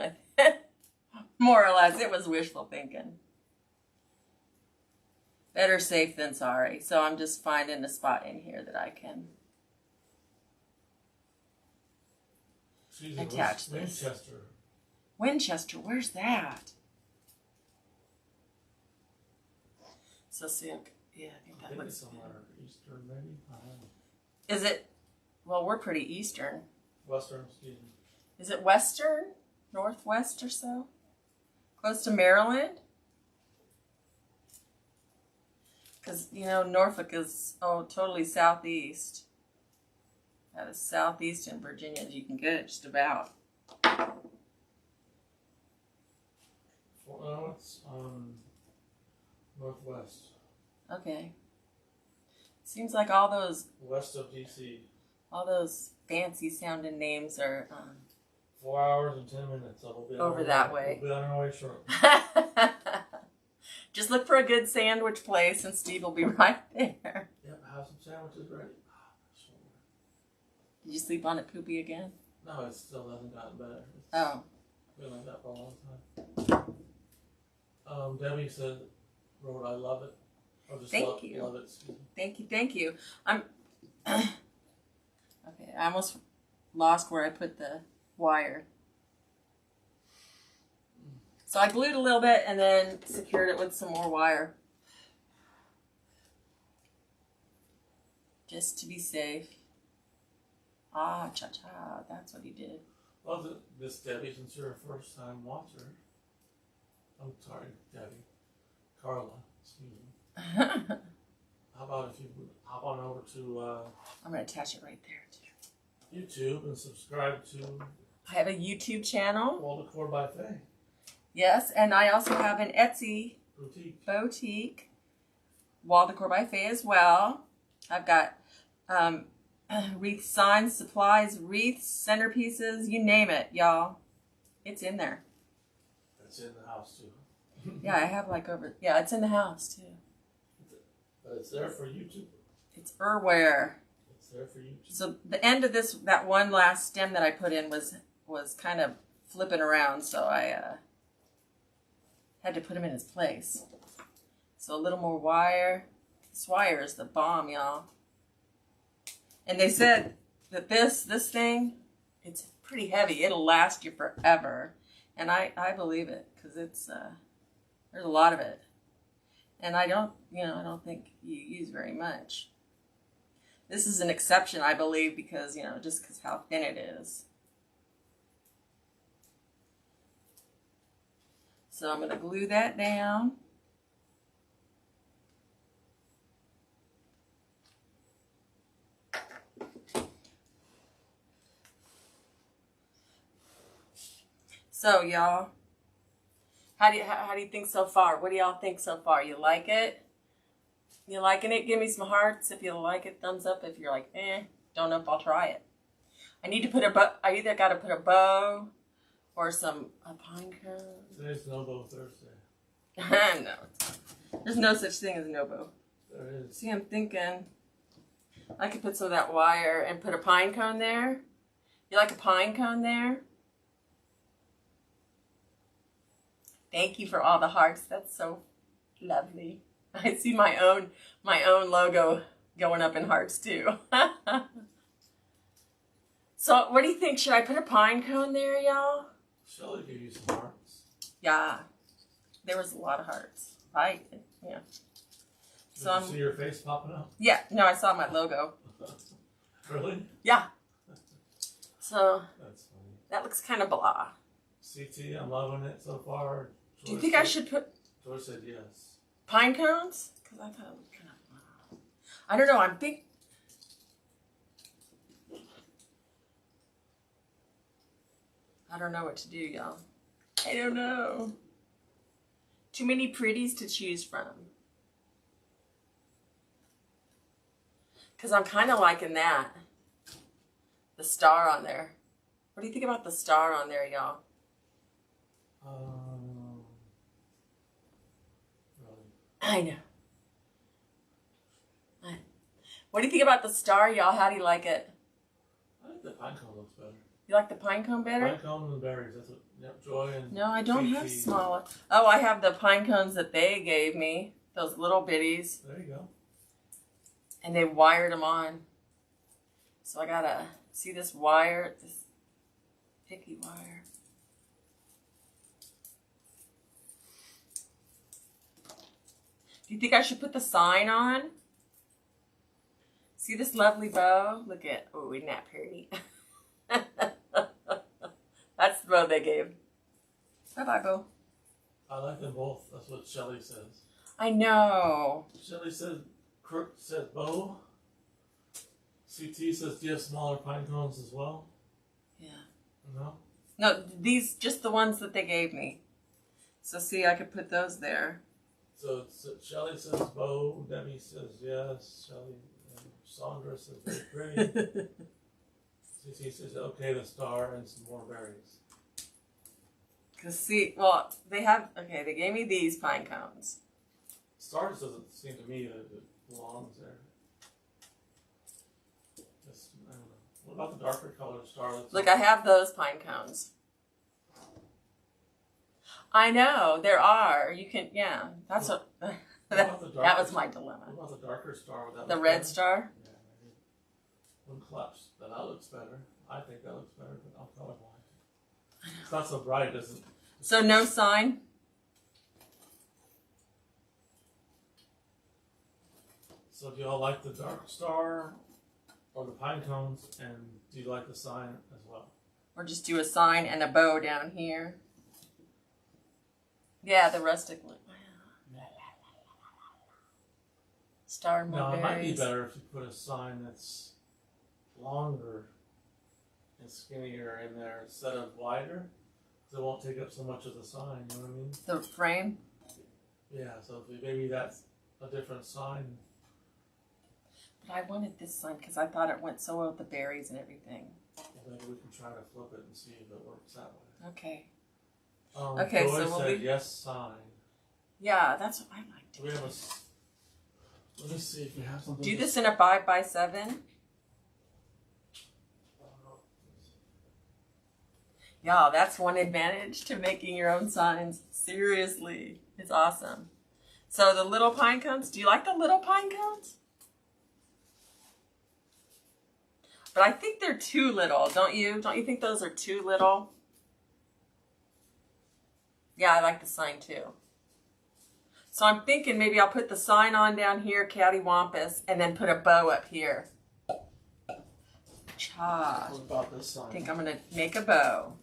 S1: More or less, it was wishful thinking. Better safe than sorry. So I'm just finding a spot in here that I can attach this. Winchester, where's that? So see, yeah, I think that looks
S2: somewhere eastern, maybe.
S1: Is it? Well, we're pretty eastern.
S2: Western, excuse me.
S1: Is it western, northwest or so? Close to Maryland? Because Norfolk is totally southeast. That is southeast in Virginia as you can get it just about.
S2: Well, it's northwest.
S1: Okay. Seems like all those
S2: west of DC.
S1: All those fancy sounding names are
S2: 4 hours and 10 minutes. So we'll be
S1: over that way.
S2: We'll be on our way shortly.
S1: Just look for a good sandwich place and Steve will be right there.
S2: Yep, have some sandwiches ready.
S1: Did you sleep on it poopy again?
S2: No, it still hasn't gotten better.
S1: Oh.
S2: Been like that for a long time. Debbie said, wrote, I love it.
S1: Thank you.
S2: Love it.
S1: Thank you. Okay, I almost lost where I put the wire. So I glued a little bit and then secured it with some more wire. Just to be safe. Ah, cha-cha, that's what he did.
S2: Well, Miss Debbie, since you're a first-time watcher, I'm sorry, Debbie, Carla, excuse me. How about if you would hop on over to
S1: I'm going to attach it right there, too.
S2: YouTube and subscribe to
S1: I have a YouTube channel.
S2: Wall Decor by Faye
S1: Yes, and I also have an Etsy
S2: boutique.
S1: Wall Decor by Faye as well. I've got wreath signs, supplies, wreaths, centerpieces, you name it, y'all. It's in there.
S2: It's in the house too.
S1: Yeah, I have yeah, it's in the house too.
S2: But it's there for YouTube.
S1: It's Urware.
S2: It's there for YouTube.
S1: So the end of that one last stem that I put in was kind of flipping around, so I had to put him in his place. So a little more wire. This wire is the bomb, y'all. And they said that this thing, it's pretty heavy. It'll last you forever. And I believe it, because it's there's a lot of it. And I don't think you use very much. This is an exception, I believe, because, just because how thin it is. So I'm going to glue that down. So y'all, how do you think so far? What do y'all think so far? You like it? You liking it? Give me some hearts if you like it. Thumbs up if you're like, don't know if I'll try it. I need to put I either got to put a bow or a pine cone.
S2: Today's No Bow Thursday.
S1: No, there's no such thing as no bow.
S2: There is.
S1: See, I'm thinking I could put some of that wire and put a pine cone there. You like a pine cone there? Thank you for all the hearts. That's so lovely. I see my own logo going up in hearts too. So what do you think? Should I put a pine cone there, y'all?
S2: Shelly gave you some hearts.
S1: Yeah. There was a lot of hearts. Yeah.
S2: So Did you see your face popping up?
S1: Yeah. No, I saw my logo.
S2: Really?
S1: Yeah. So
S2: that's funny.
S1: That looks kind of blah.
S2: CT, I'm loving it so far.
S1: Do you think I should put
S2: George said yes.
S1: Pine cones? Because I thought it looked kind of... I don't know. I don't know what to do, y'all. I don't know. Too many pretties to choose from. Because I'm kind of liking that. The star on there. What do you think about the star on there, y'all? I know. What do you think about the star, y'all? How do you like it?
S2: I think the pine cone looks better.
S1: You like the pine cone better?
S2: Pine cone and berries. That's what. Yep, Joy and.
S1: No, I don't have
S2: CT.
S1: smaller. Oh, I have the pine cones that they gave me. Those little bitties.
S2: There you go.
S1: And they wired them on. So I gotta see this wire, this picky wire. Do you think I should put the sign on? See this lovely bow? Look at, oh, isn't that pretty? That's the bow they gave. Bye-bye, bow.
S2: I like them both. That's what Shelly says.
S1: I know.
S2: Shelly says, Kirk says bow. CT says, do you have smaller pine cones as well?
S1: Yeah.
S2: No?
S1: No, these, just the ones that they gave me. So see, I could put those there.
S2: So Shelly says bow, Debbie says yes, Shelly, Sandra says very pretty. CC says okay, the star and some more berries.
S1: Cause see, well, they gave me these pine cones.
S2: Star just doesn't seem to me that it belongs there. Just, I don't know. What about the darker colored star?
S1: Look, I have those pine cones. I know, there are. You can, yeah. That's what that was my dilemma.
S2: What about the darker star?
S1: The red star?
S2: Yeah, maybe. collapsed. That looks better. I think that looks better, but I'm colorblind. It's not so bright, isn't it?
S1: So no sign?
S2: So do y'all like the dark star or the pine cones, and do you like the sign as well?
S1: Or just do a sign and a bow down here? Yeah, the rustic one. Star
S2: No, it might be
S1: mulberries.
S2: better if you put a sign that's longer and skinnier in there instead of wider, so it won't take up so much of the sign, you know what I mean?
S1: The frame?
S2: Yeah, so if maybe that's a different sign.
S1: But I wanted this sign because I thought it went so well with the berries and everything.
S2: Maybe we can try to flip it and see if it works that way.
S1: Okay.
S2: Okay,
S1: so
S2: Joy
S1: we'll
S2: said
S1: be-
S2: yes sign.
S1: Yeah, that's what I liked.
S2: Do we have let me see if we have something.
S1: Do this in a 5x7. Yeah, that's one advantage to making your own signs. Seriously, it's awesome. So the little pine cones, do you like the little pine cones? But I think they're too little, don't you? Don't you think those are too little? Yeah, I like the sign too. So I'm thinking maybe I'll put the sign on down here, cattywampus, and then put a bow up here. Cha.
S2: What about this sign?
S1: I think I'm gonna make a bow.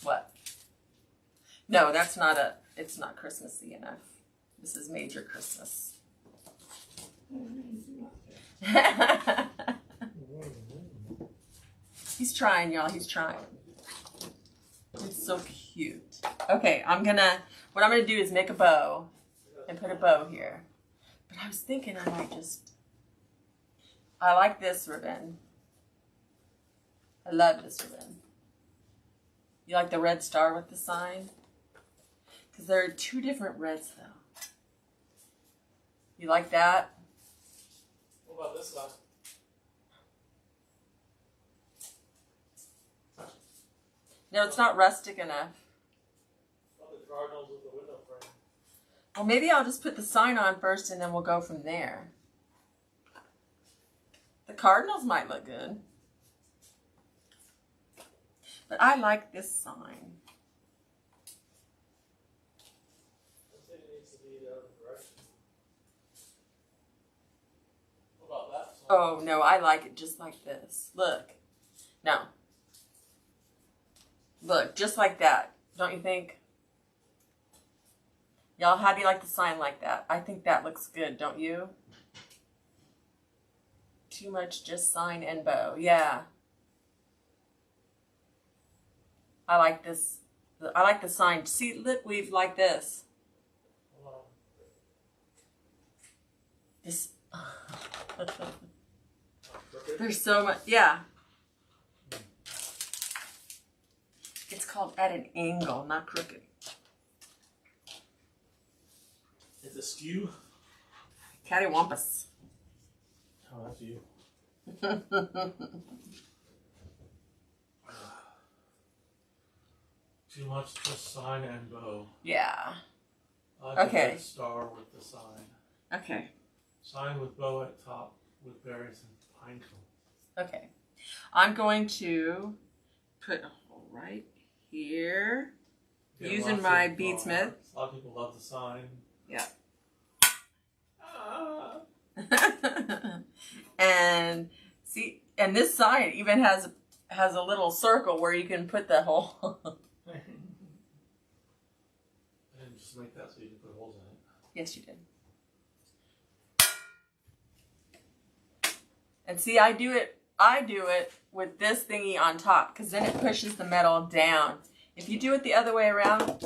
S1: What? No, that's not it's not Christmassy enough. This is major Christmas. He's trying, y'all. He's trying. It's so cute. Okay, what I'm gonna do is make a bow and put a bow here. But I was thinking I like this ribbon. I love this ribbon. You like the red star with the sign? Because there are two different reds though. You like that?
S2: What about this side?
S1: No, it's not rustic enough.
S2: What about the cardinals with the window frame?
S1: Well, maybe I'll just put the sign on first and then we'll go from there. The cardinals might look good. But I like this sign.
S2: I think it needs to be the other direction. What about that sign?
S1: Oh, no, I like it just like this. Look. No. Look, just like that. Don't you think? Y'all, how do you like the sign like that? I think that looks good, don't you? Too much just sign and bow. Yeah. I like this. I like the sign. See, look, we've like this.
S2: Hold on.
S1: This.
S2: Crooked?
S1: There's so much. Yeah. It's called at an angle, not crooked.
S2: It's a skew.
S1: Cattywampus.
S2: Oh, that's you. Too much just sign and bow.
S1: Yeah.
S2: I like
S1: Okay.
S2: the red star with the sign.
S1: Okay.
S2: Sign with bow at top with berries and pine cones.
S1: Okay. I'm going to put a hole right here.
S2: Get
S1: Using
S2: lots
S1: my
S2: of,
S1: beadsmith.
S2: A lot of people love the sign.
S1: Yeah.
S2: Ah.
S1: And see, and this sign even has a little circle where you can put the hole.
S2: I didn't just make that so you can put holes in it.
S1: Yes, you did. And see, I do it with this thingy on top because then it pushes the metal down. If you do it the other way around,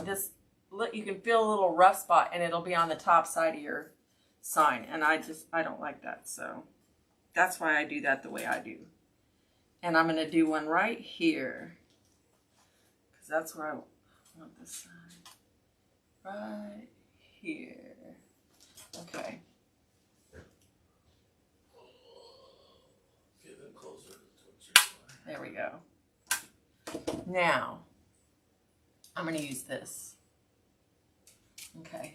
S1: you can feel a little rough spot and it'll be on the top side of your sign. And I don't like that. So that's why I do that the way I do. And I'm going to do one right here because that's where I want this sign. Right here. Okay.
S2: Get them closer to what you're doing.
S1: There we go. Now, I'm going to use this. Okay.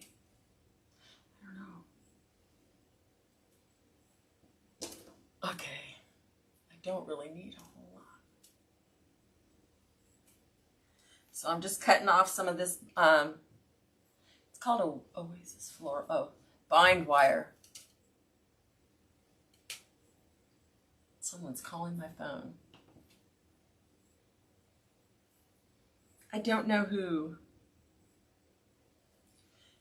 S1: I don't know. Okay. don't really need a whole lot. So I'm just cutting off some of this, it's called a Oasis Floor, bind wire. Someone's calling my phone. I don't know who.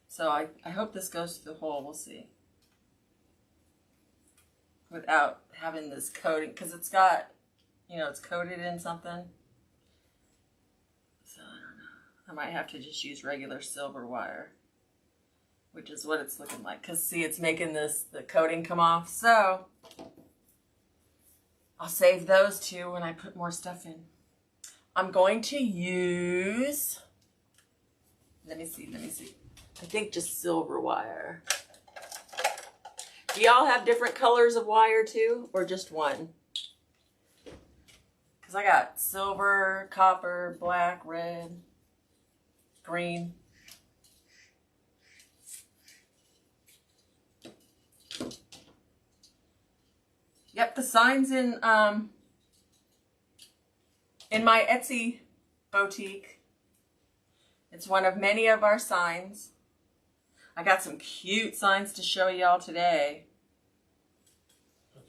S1: So I hope this goes through the hole. We'll see. Without having this coating, because it's got, it's coated in something. So I don't know. I might have to just use regular silver wire, which is what it's looking like. Because see, it's making the coating come off. So I'll save those two when I put more stuff in. I'm going to use, let me see. I think just silver wire. Do y'all have different colors of wire too, or just one? Because I got silver, copper, black, red, green. Yep, the sign's in my Etsy boutique. It's one of many of our signs. I got some cute signs to show y'all today.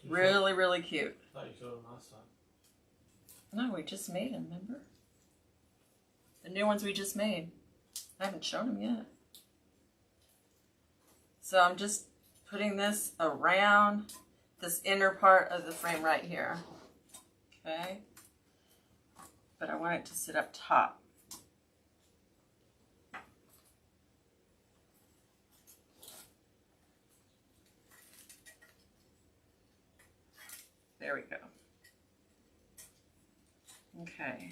S1: Really, really cute.
S2: I thought you showed them last time.
S1: No, we just made them, remember? The new ones we just made. I haven't shown them yet. So I'm just putting this around this inner part of the frame right here. Okay? But I want it to sit up top. There we go. Okay.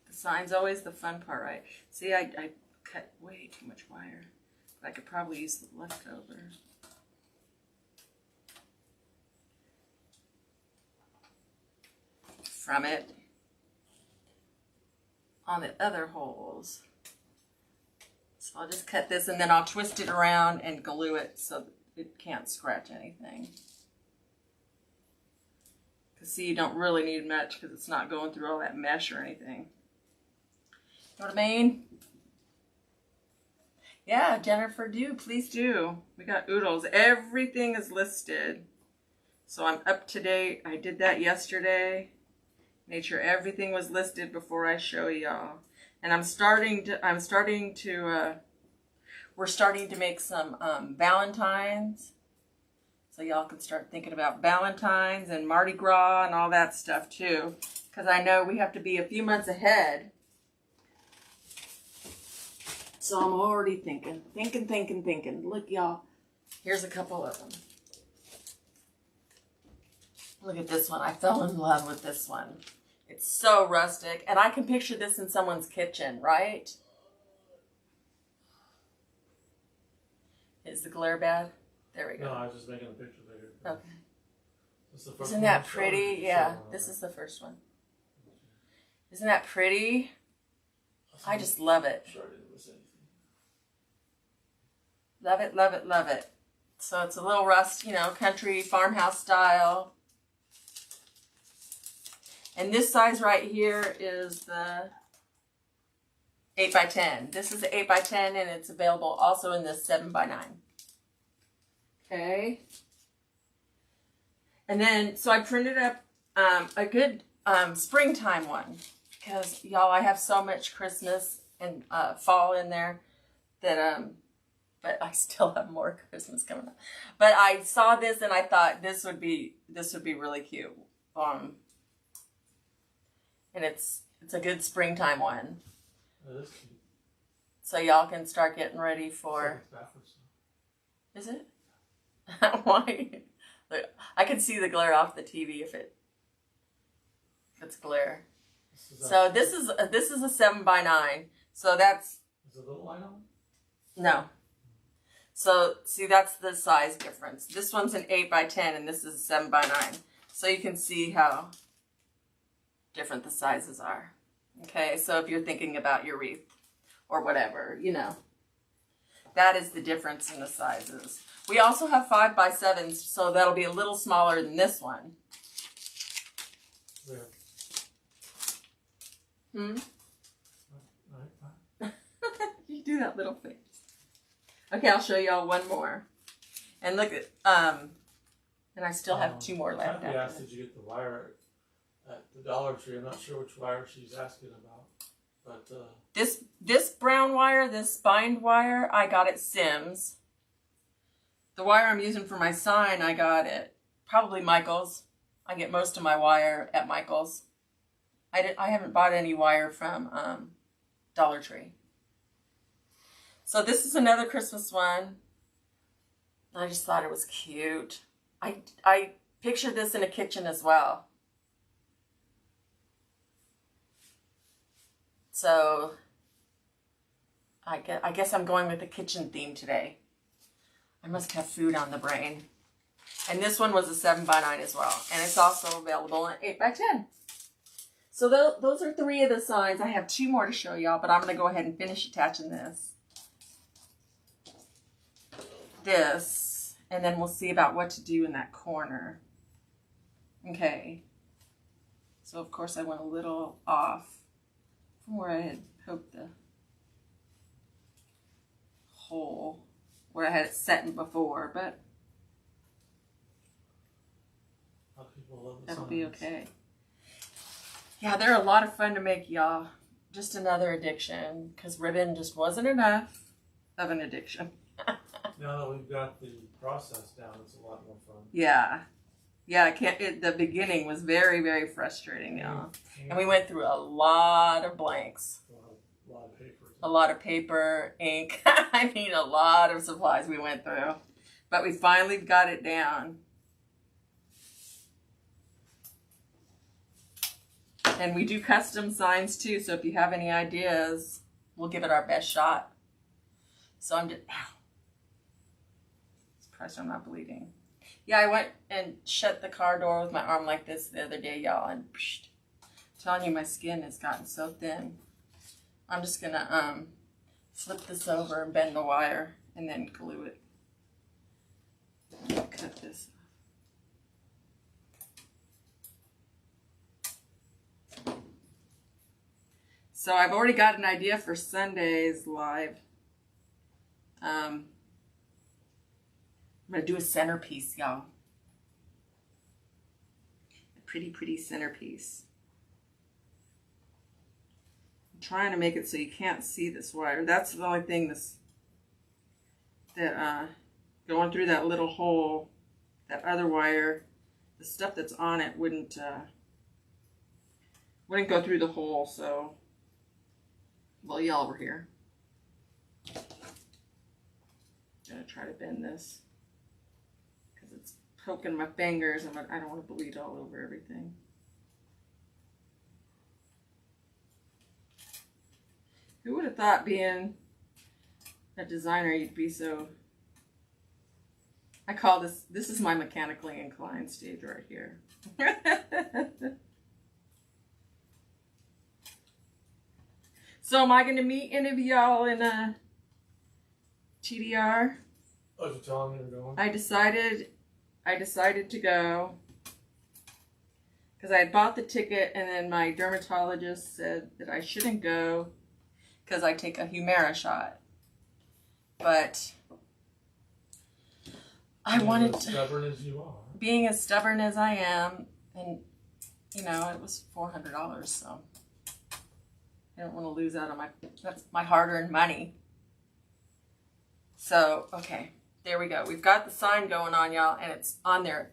S1: The sign's always the fun part, right? See, I cut way too much wire. But I could probably use the leftover. From it on the other holes. So I'll just cut this and then I'll twist it around and glue it so it can't scratch anything. Because see, you don't really need much because it's not going through all that mesh or anything. You know what I mean? Yeah, Jennifer, please do. We got oodles. Everything is listed. So I'm up to date. I did that yesterday. Made sure everything was listed before I show y'all. And we're starting to make some Valentines. So y'all can start thinking about Valentines and Mardi Gras and all that stuff too. Because I know we have to be a few months ahead. So I'm already thinking. Look, y'all. Here's a couple of them. Look at this one. I fell in love with this one. It's so rustic. And I can picture this in someone's kitchen, right? Is the glare bad? There we go.
S2: No, I was just making a picture bigger.
S1: Okay.
S2: This the first
S1: Isn't
S2: one
S1: that
S2: you showed?
S1: pretty? Yeah, this is the first one. Isn't that pretty? I just love it.
S2: Sure, I didn't miss anything.
S1: Love it, love it, love it. So it's a little rust, country farmhouse style. And this size right here is the 8x10. This is the 8x10 and it's available also in the 7x9. Okay. And then, so I printed up a good springtime one. Because, y'all, I have so much Christmas and fall in there that, but I still have more Christmas coming up. But I saw this and I thought this would be really cute. And it's a good springtime one.
S2: That is cute.
S1: So y'all can start getting ready for.
S2: It's backwards.
S1: Is it? Why? Look, I can see the glare off the TV if it's glare. So this is a 7x9. So that's.
S2: Is it a little light on?
S1: No. So see, that's the size difference. This one's an 8x10 and this is a 7x9. So you can see how different the sizes are. Okay, so if you're thinking about your wreath or whatever, That is the difference in the sizes. We also have 5x7s, so that'll be a little smaller than this one.
S2: There.
S1: Hmm?
S2: Right.
S1: You do that little face. Okay, I'll show y'all one more. And look at, and I still have 2 more left.
S2: Kathy asked,
S1: After
S2: did you get the wire at the Dollar Tree? I'm not sure which wire she's asking about. But,
S1: this brown wire, this bind wire, I got at Sims. The wire I'm using for my sign, I got at probably Michael's. I get most of my wire at Michael's. I haven't bought any wire from Dollar Tree. So this is another Christmas one. I just thought it was cute. I pictured this in a kitchen as well. So I guess I'm going with the kitchen theme today. I must have food on the brain. And this one was a 7x9 as well. And it's also available in 8x10. So those are 3 of the signs. I have 2 more to show y'all, but I'm going to go ahead and finish attaching this. And then we'll see about what to do in that corner. Okay. So of course I went a little off from where I had poked the hole where I had it set in before, but that'll be okay. Yeah, they're a lot of fun to make, y'all. Just another addiction, because ribbon just wasn't enough of an addiction.
S2: Now that we've got the process down, it's a lot more fun.
S1: Yeah. Yeah, the beginning was very, very frustrating, y'all. And we went through a lot of blanks.
S2: A lot of paper.
S1: A lot of paper, ink. I mean, a lot of supplies we went through. But we finally got it down. And we do custom signs too, so if you have any ideas, we'll give it our best shot. So I'm just, ow. Surprised I'm not bleeding. Yeah, I went and shut the car door with my arm like this the other day, y'all, and psh, I'm telling you, my skin has gotten so thin. I'm just gonna flip this over and bend the wire and then glue it. Cut this off. So I've already got an idea for Sunday's live. I'm gonna do a centerpiece, y'all. A pretty, pretty centerpiece. I'm trying to make it so you can't see this wire. That's the only thing that going through that little hole, that other wire, the stuff that's on it wouldn't go through the hole, so well, y'all were here. I'm gonna try to bend this because it's poking my fingers and I don't want to bleed all over everything. Who would have thought being a designer you'd be so... I call this is my mechanically inclined stage right here. So am I going to meet any of y'all in a TDR?
S2: Oh, you're telling me you're going?
S1: I decided to go because I had bought the ticket and then my dermatologist said that I shouldn't go because I take a Humira shot. But I wanted to...
S2: As stubborn as you are.
S1: Being as stubborn as I am, and you know, it was $400, so I don't want to lose out on that's my hard-earned money. So, okay, there we go. We've got the sign going on, y'all, and it's on there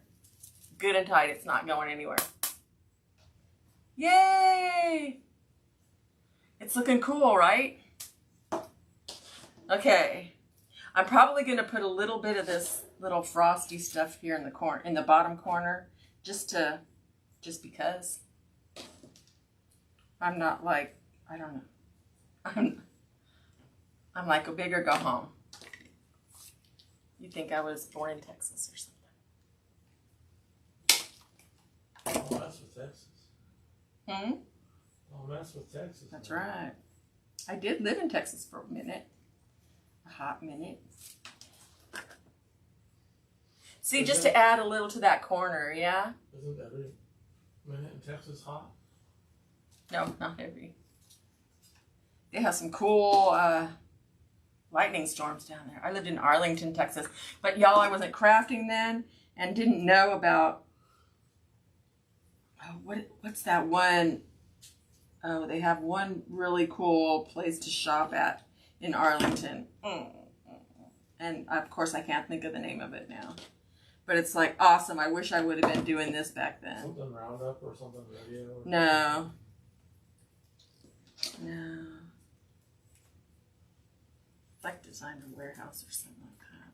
S1: good and tight. It's not going anywhere. Yay! It's looking cool, right? Okay. I'm probably going to put a little bit of this little frosty stuff here in the corner, in the bottom corner, just because. I'm not like, I don't know. I'm like go big or go home. You'd think I was born in Texas or something.
S2: Don't mess with Texas.
S1: Hmm?
S2: Don't mess with Texas.
S1: That's right. I did live in Texas for a minute. a hot minute. See, just to add a little to that corner, yeah?
S2: Isn't every minute in Texas hot?
S1: No, not every. They have some cool lightning storms down there. I lived in Arlington, Texas. But y'all, I wasn't crafting then and didn't know about, what's that one? Oh, they have one really cool place to shop at in Arlington. And of course I can't think of the name of it now. But it's like awesome. I wish I would have been doing this back then.
S2: Something Roundup or something radio? Or
S1: No. No. Like Designer Warehouse or something like that.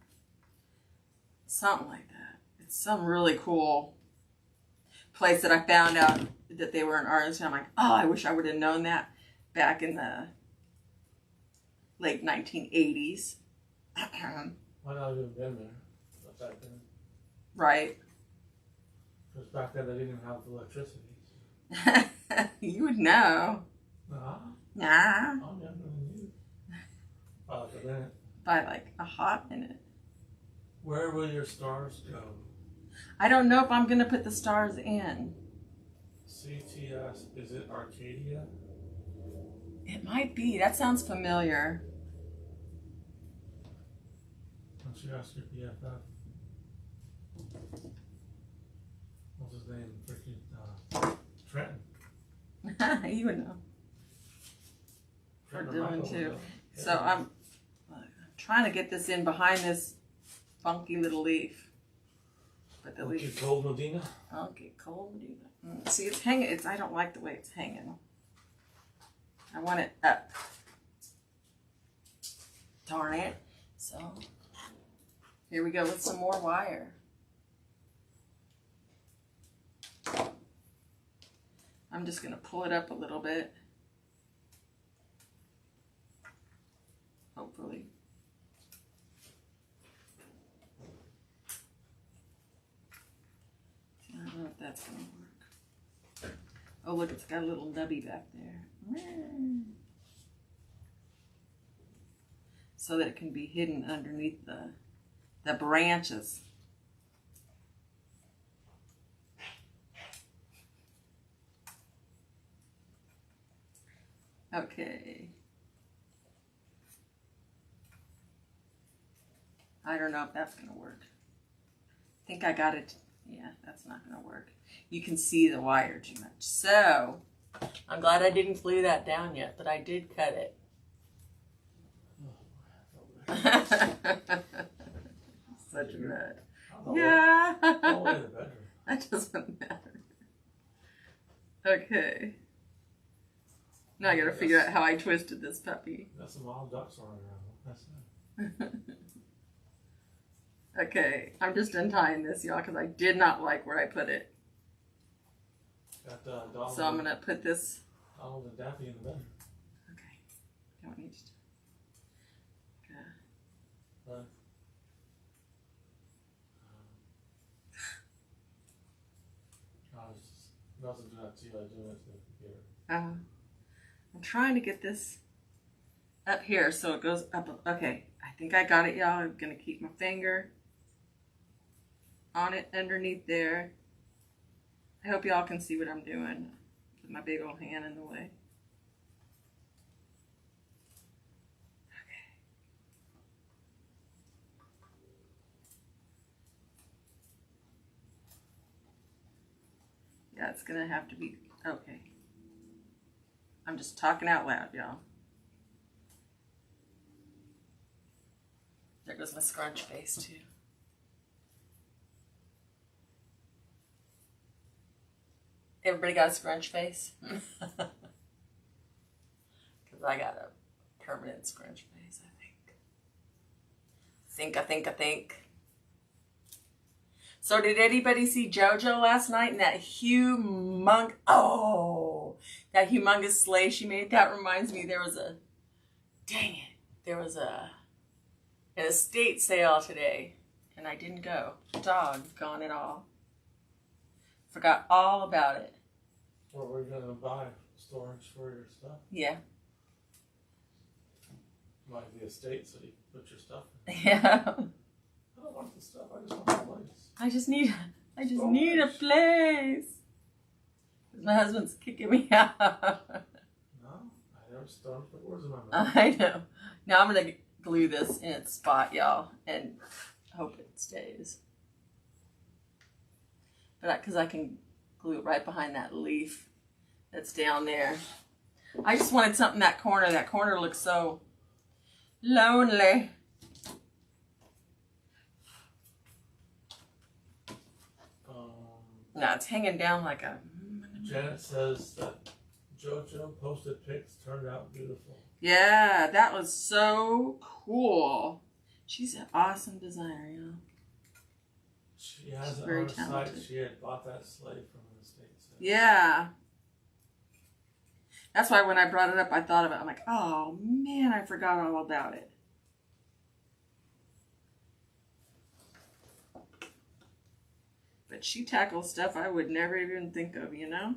S1: Something like that. It's some really cool place that I found out that they were in Arlington. I'm like, oh, I wish I would have known that back in the late 1980s.
S2: Might not have even been there back then.
S1: Right.
S2: Because back then they didn't have electricity.
S1: You would know.
S2: Nah.
S1: Nah.
S2: I'm younger than you. By like a minute.
S1: By like a hot minute.
S2: Where will your stars go?
S1: I don't know if I'm going to put the stars in.
S2: CTS, is it Arcadia?
S1: It might be. That sounds familiar.
S2: Don't you ask your BFF? What's his name? Freaking Trenton.
S1: You would know. We're
S2: Trenton
S1: doing
S2: Michael,
S1: too.
S2: yeah.
S1: So I'm trying to get this in behind this funky little leaf. But the leaf.
S2: Cold Medina?
S1: Okay, cold Medina. See, it's hanging. I don't like the way it's hanging. I want it up. Darn it. So here we go with some more wire. I'm just going to pull it up a little bit. Hopefully. I don't know if that's going to work. Oh, look, it's got a little nubby back there. So that it can be hidden underneath the branches. Okay. I don't know if that's going to work. I think I got it. Yeah, that's not going to work. You can see the wire too much. So, I'm glad I didn't glue that down yet, but I did cut it. Such a nut. Yeah. That doesn't matter. Okay. Now I gotta figure out how I twisted this puppy.
S2: Got some wild ducks running around. That's it.
S1: Okay, I'm just untying this, y'all, because I did not like where I put it.
S2: Got Donald,
S1: So I'm gonna put this.
S2: Donald and Daffy in the bedroom.
S1: Okay. Don't need to. Okay.
S2: Right. I wasn't doing that to you. I was doing it to the computer.
S1: I'm trying to get this up here so it goes up. Okay, I think I got it, y'all. I'm gonna keep my finger on it underneath there. I hope y'all can see what I'm doing with my big old hand in the way. Okay. Yeah, it's gonna have to be, okay. I'm just talking out loud, y'all. There goes my scrunch face, too. Everybody got a scrunch face? Because I got a permanent scrunch face, I think. So did anybody see JoJo last night in that that humongous sleigh she made? That reminds me, there was an estate sale today, and I didn't go. Doggone it all. Forgot all about it.
S2: What were you going to buy? Storage for your stuff?
S1: Yeah.
S2: like the estate so you can put your stuff in.
S1: Yeah.
S2: I don't want the stuff. I just want the place.
S1: I just need a place. My husband's kicking me out.
S2: No, I never started put words in my mouth.
S1: I know. Now I'm gonna glue this in its spot, y'all, and hope it stays. But because I can glue it right behind that leaf that's down there. I just wanted something in that corner. That corner looks so lonely. No, it's hanging down like a...
S2: Janet says that JoJo posted pics turned out beautiful.
S1: Yeah, that was so cool. She's an awesome designer, you know.
S2: She has it
S1: very
S2: on her
S1: talented.
S2: site. She had bought that slave from the States.
S1: Yeah. That's why when I brought it up, I thought of it. I'm like, oh man, I forgot all about it. But she tackles stuff I would never even think of, you know?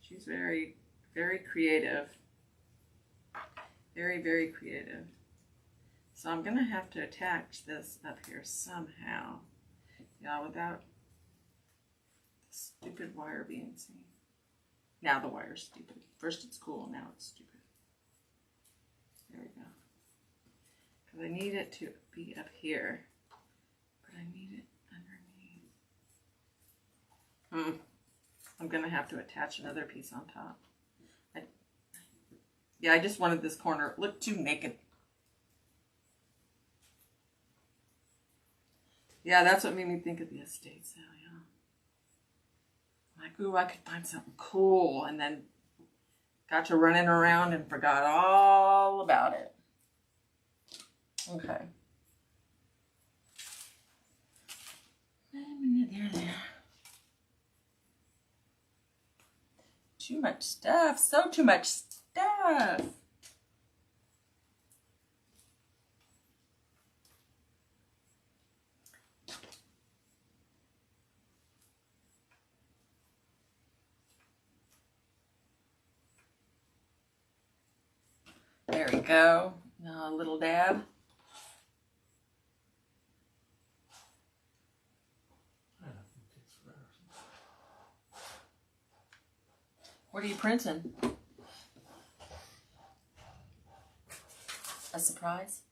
S1: She's very, very creative. Very, very creative. So I'm going to have to attach this up here somehow. Yeah, without the stupid wire being seen. Now the wire's stupid. First it's cool, now it's stupid. There we go. Because I need it to be up here. But I need it underneath. I'm going to have to attach another piece on top. Yeah, I just wanted this corner. It looked too naked. Yeah, that's what made me think of the estate sale, yeah. Like, ooh, I could find something cool, and then got to running around and forgot all about it. Okay. There. Too much stuff. So too much stuff. There we go. Now a little dab. What are you printing? A surprise?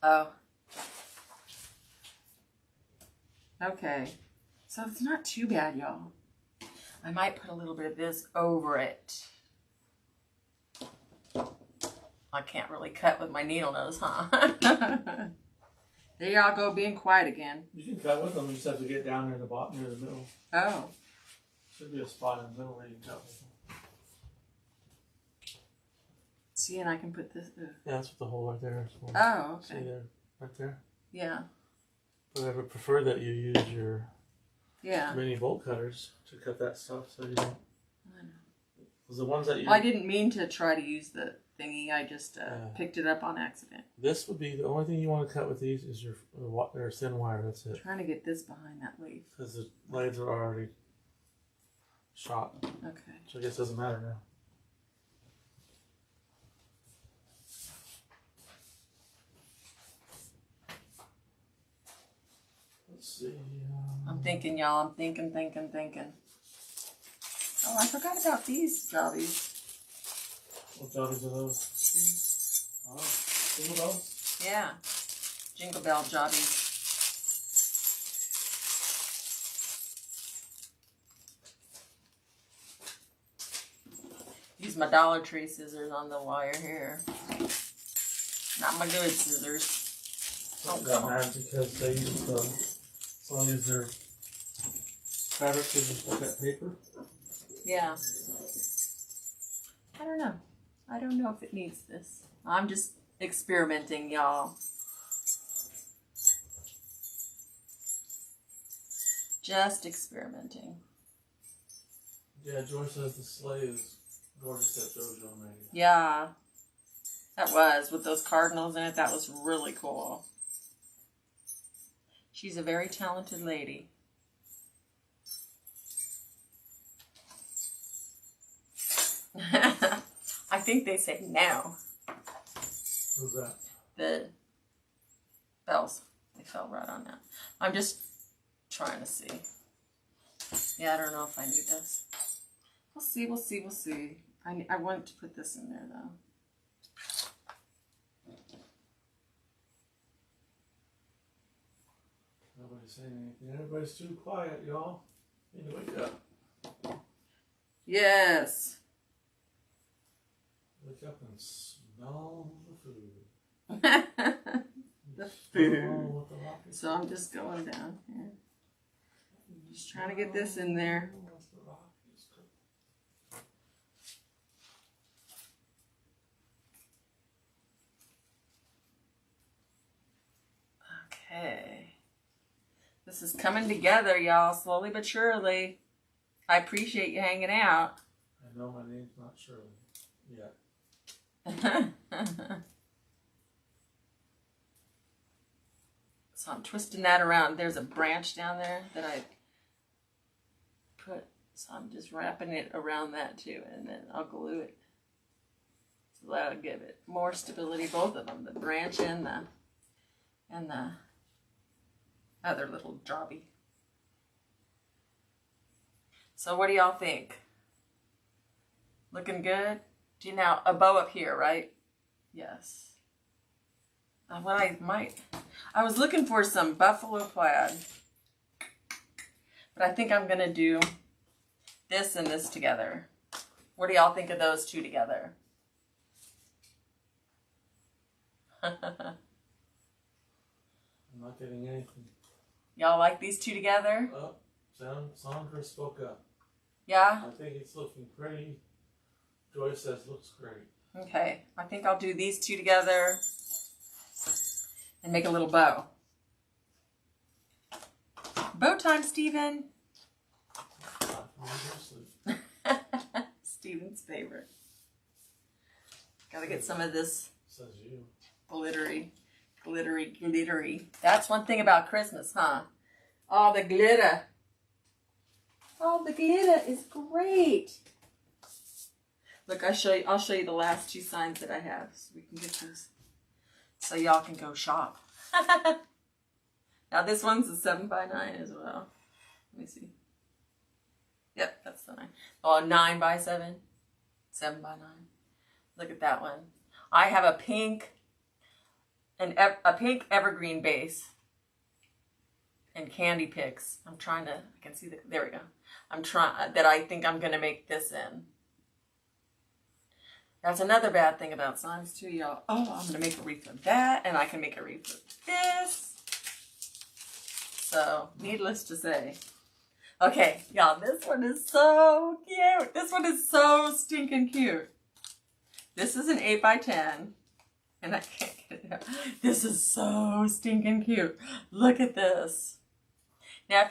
S1: Oh. Okay. So it's not too bad, y'all. I might put a little bit of this over it. I can't really cut with my needle nose, huh? There y'all go, being quiet again.
S2: You can cut with them, you just have to get down near the bottom, near the middle.
S1: Oh.
S2: Should be a spot in the middle where you can cut with them.
S1: See, and I can put this...
S2: Yeah, that's what the hole right there is for.
S1: Oh, okay.
S2: See there, right there?
S1: Yeah.
S2: But I would prefer that you use your
S1: Yeah.
S2: mini bolt cutters to cut that stuff so you don't...
S1: I know.
S2: Because the ones that you...
S1: Well, I didn't mean to try to use the thingy. I just picked it up on accident.
S2: This would be... The only thing you want to cut with these is your thin wire. That's it.
S1: I'm trying to get this behind that leaf.
S2: Because the blades are already shot.
S1: Okay.
S2: So I guess it doesn't matter now. Let's see.
S1: I'm thinking, y'all. I'm thinking. Oh, I forgot about these jobbies.
S2: What jobbies are those? Oh, single bells?
S1: Yeah. Jingle bell jobbies. Use my Dollar Tree scissors on the wire here. Not my good scissors.
S2: Oh, come on. Because they use as long as they're fabric scissors to cut paper.
S1: Yeah. I don't know. I don't know if it needs this. I'm just experimenting, y'all. Just experimenting.
S2: Yeah, George says the sleigh is gorgeous that JoJo made.
S1: Yeah. That was, with those cardinals in it, that was really cool. She's a very talented lady. I think they say no.
S2: Who's that?
S1: The bells. They fell right on that. I'm just trying to see. Yeah, I don't know if I need this. We'll see, we'll see, we'll see. I want to put this in there though.
S2: Nobody's saying anything. Everybody's too quiet, y'all. Need to wake up.
S1: Yes.
S2: Wake up and smell the food.
S1: The
S2: Smell
S1: food.
S2: what the Rockies
S1: So I'm just going down here. Just trying to get this in there.
S2: what the Rockies cook.
S1: Okay. This is coming together, y'all, slowly but surely. I appreciate you hanging out.
S2: I know my name's not Shirley yet.
S1: So I'm twisting that around. There's a branch down there that I put, so I'm just wrapping it around that too, and then I'll glue it. So that'll give it more stability, both of them, the branch and the other little jobby. So what do y'all think? Looking good? Do you now a bow up here, right? Yes. What I was looking for some buffalo plaid, but I think I'm gonna do this and this together. What do y'all think of those two together?
S2: I'm not getting anything.
S1: Y'all like these two together?
S2: Oh, Sandra spoke up.
S1: Yeah?
S2: I think it's looking pretty. Joyce says looks great.
S1: Okay, I think I'll do these two together and make a little bow. Bow time, Steven. Steven's favorite. Gotta get some of this
S2: Says you.
S1: glittery. That's one thing about Christmas, huh? All the glitter. Oh, the glitter is great. Look, I'll show you the last two signs that I have, so we can get those, so y'all can go shop. Now this one's a 7x9 as well. Let me see. Yep, that's the 9. Oh, 9x7, 7x9. Look at that one. I have a pink evergreen base and candy picks. I'm trying to. I can see there we go. I'm trying that. I think I'm gonna make this in. That's another bad thing about signs too, y'all. Oh, I'm gonna make a wreath of that, and I can make a wreath of this. So, needless to say. Okay, y'all, this one is so cute. This one is so stinking cute. This is an 8x10, and I can't get it out. This is so stinking cute. Look at this. Now,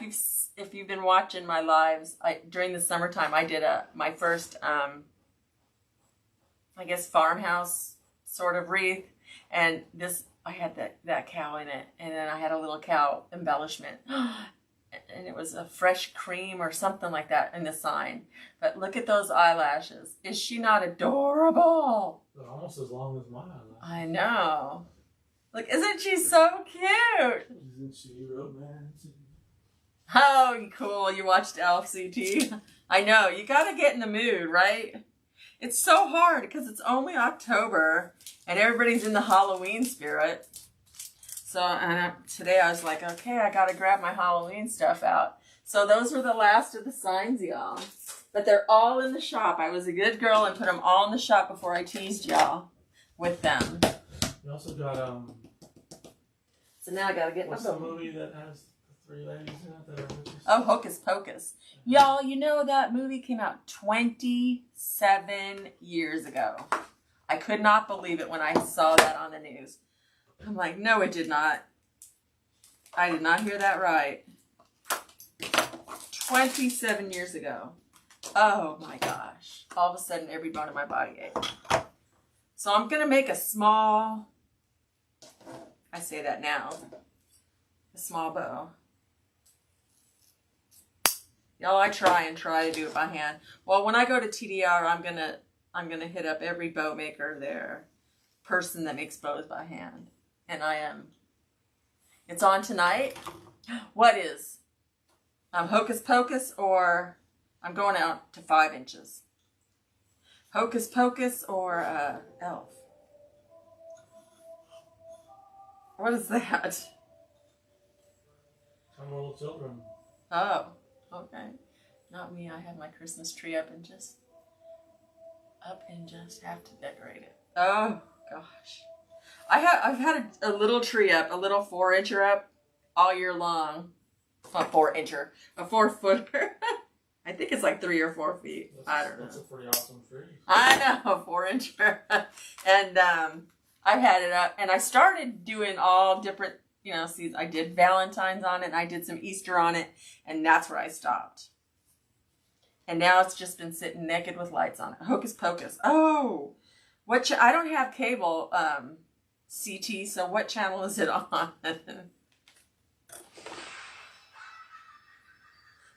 S1: if you've been watching my lives, during the summertime, I did my first, I guess, farmhouse sort of wreath, and this, I had that cow in it, and then I had a little cow embellishment, and it was a fresh cream or something like that in the sign. But look at those eyelashes. Is she not adorable?
S2: They're almost as long as mine.
S1: I know. Look, isn't she so cute?
S2: Isn't she romantic?
S1: Oh, cool. You watched LCT. I know. You got to get in the mood, right? It's so hard because it's only October and everybody's in the Halloween spirit. So today I was like, okay, I got to grab my Halloween stuff out. So those were the last of the signs, y'all. But they're all in the shop. I was a good girl and put them all in the shop before I teased y'all with them.
S2: You also got,
S1: So now I got to get
S2: what's
S1: my
S2: the movie that has the 3 ladies in it that are witches?
S1: Oh, Hocus Pocus. Y'all, you know that movie came out 27 years ago. I could not believe it when I saw that on the news. I'm like, no, it did not. I did not hear that right. 27 years ago. Oh my gosh. All of a sudden, every bone in my body ached. So I'm going to make a small, I say that now, a small bow. Y'all, I try to do it by hand. Well, when I go to TDR, I'm gonna hit up every bow maker there person that makes bows by hand. And I am. It's on tonight. What is? Hocus Pocus, or I'm going out to 5 inches. Hocus Pocus or Elf? What is that?
S2: Some little children.
S1: Oh, okay. Not me. I have my Christmas tree up and just have to decorate it. Oh gosh, I've had a little tree up, a little 4-incher up all year long. A 4-incher, a 4-footer. I think it's like 3 or 4 feet. I don't know.
S2: That's a pretty awesome tree.
S1: I know, 4-incher. And I've had it up, and I started doing all different, seeds. I did Valentine's on it, and I did some Easter on it, and that's where I stopped. And now it's just been sitting naked with lights on it. Hocus Pocus. Oh, I don't have cable CT, so what channel is it on?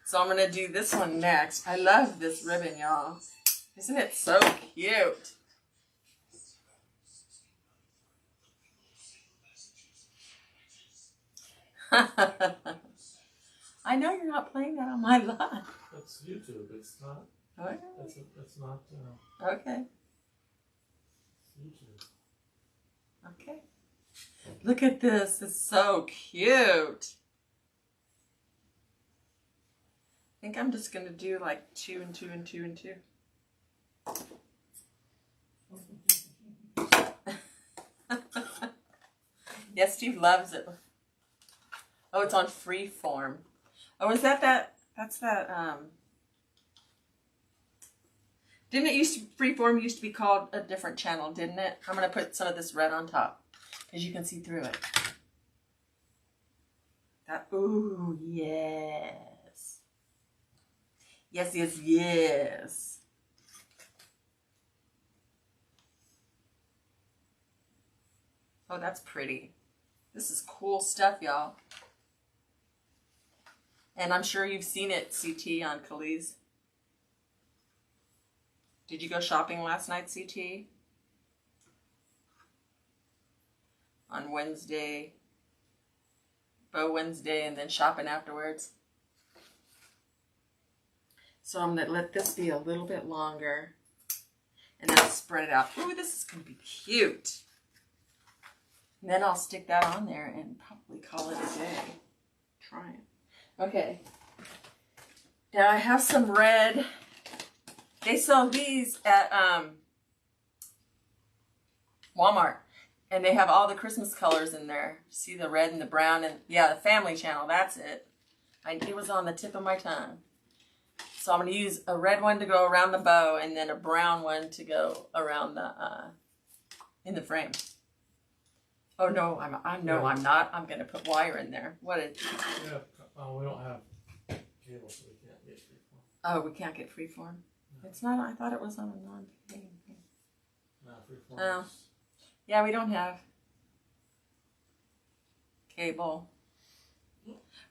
S1: So I'm going to do this one next. I love this ribbon, y'all. Isn't it so cute? I know you're not playing that on my live.
S2: That's YouTube. It's not.
S1: Okay.
S2: It's not.
S1: Okay.
S2: YouTube.
S1: Okay. Look at this. It's so cute. I think I'm just going to do like 2 and 2 and 2 and 2. Yes, Steve loves it. Oh, it's on Freeform. Oh, is that's that, didn't it Freeform used to be called a different channel, didn't it? I'm going to put some of this red on top, because you can see through it. Ooh, yes. Yes, yes, yes. Oh, that's pretty. This is cool stuff, y'all. And I'm sure you've seen it, CT, on Khalees. Did you go shopping last night, CT? On Wednesday. Bow Wednesday, and then shopping afterwards. So I'm going to let this be a little bit longer. And then I'll spread it out. Ooh, this is going to be cute. And then I'll stick that on there and probably call it a day. Try it. Okay. Now I have some red. They sell these at Walmart. And they have all the Christmas colors in there. See the red and the brown and, yeah, the Family Channel. That's it. It was on the tip of my tongue. So I'm going to use a red one to go around the bow and then a brown one to go around the, in the frame. Oh, no, I'm not. I'm going to put wire in there. What is...
S2: Yeah, we don't have cable, so we can't get Freeform.
S1: Oh, we can't get Freeform? No. It's not, I thought it was on a non-paying thing.
S2: No, Freeform.
S1: Oh. Yeah, we don't have cable.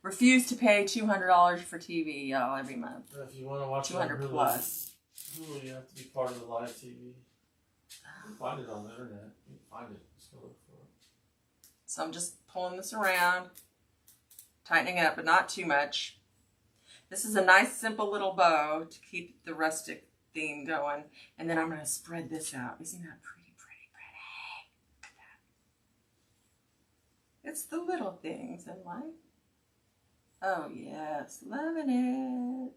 S1: Refuse to pay $200 for TV, y'all, every month.
S2: If you want to watch
S1: $200
S2: Hulu,
S1: plus.
S2: Hulu, you have to be part of the live TV. You can find it on the internet. You can find it. Just go look for it.
S1: So I'm just pulling this around, tightening it up, but not too much. This is a nice, simple little bow to keep the rustic theme going. And then I'm going to spread this out. Isn't that pretty, pretty, pretty? Look at that. It's the little things in life. Oh, yes. Loving it.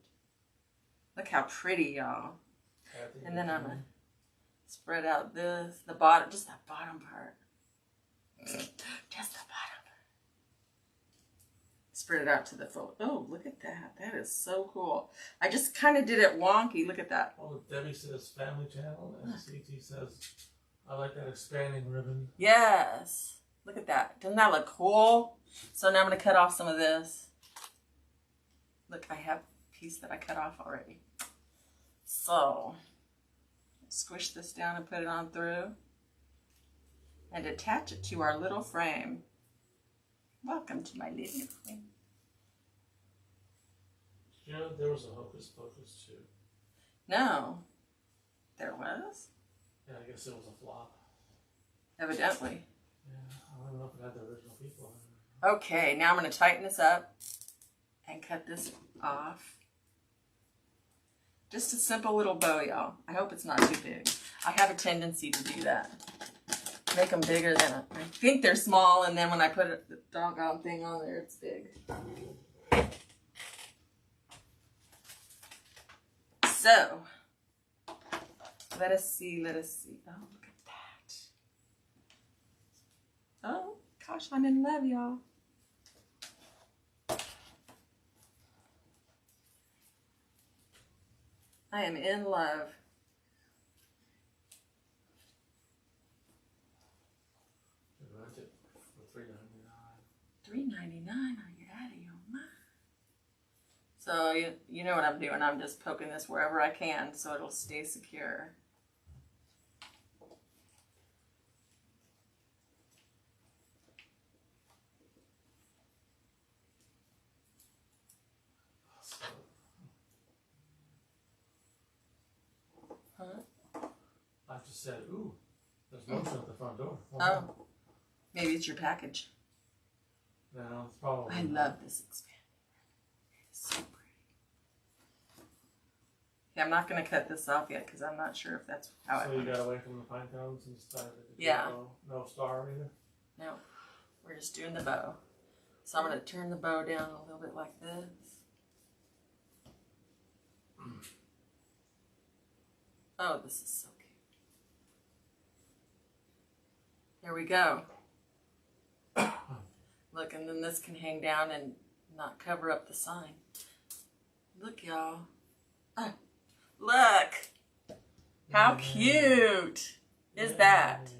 S1: Look how pretty, y'all. And then I'm going to spread out this, the bottom, just that bottom part. Just the bottom. Spread it out to the full. Oh, look at that. That is so cool. I just kind of did it wonky. Look at that.
S2: Well, Debbie says Family Channel, and CT says, I like that expanding ribbon.
S1: Yes. Look at that. Doesn't that look cool? So now I'm going to cut off some of this. Look, I have a piece that I cut off already. So, squish this down and put it on through. And attach it to our little frame. Welcome to my little frame.
S2: You know, there was a Hocus Pocus too.
S1: No. There was?
S2: Yeah, I guess it was a flop.
S1: Evidently.
S2: Yeah, I don't know if it had the original people.
S1: Okay, now I'm going to tighten this up and cut this off. Just a simple little bow, y'all. I hope it's not too big. I have a tendency to do that. Make them bigger than I think they're small, and then when I put the doggone thing on there, it's big. So, let us see. Oh, look at that. Oh, gosh, I'm in love, y'all. I am in love.
S2: You rent it for $3.99.
S1: $3.99? Are you out of your mind? So you know what I'm doing. I'm just poking this wherever I can so it'll stay secure. Huh?
S2: I just said, ooh, there's lotion at the front door.
S1: Oh, maybe it's your package.
S2: No, it's probably.
S1: I love this expanding. It's so pretty. Yeah, I'm not going to cut this off yet because I'm not sure if that's how
S2: So
S1: it
S2: you got away from the pine cones and decided to do
S1: Yeah.
S2: no star either?
S1: No, we're just doing the bow. So I'm going to turn the bow down a little bit like this. Oh, this is so cute. There we go. Look, and then this can hang down and not cover up the sign. Look, y'all. Oh, look. How cute is that?
S2: Yay.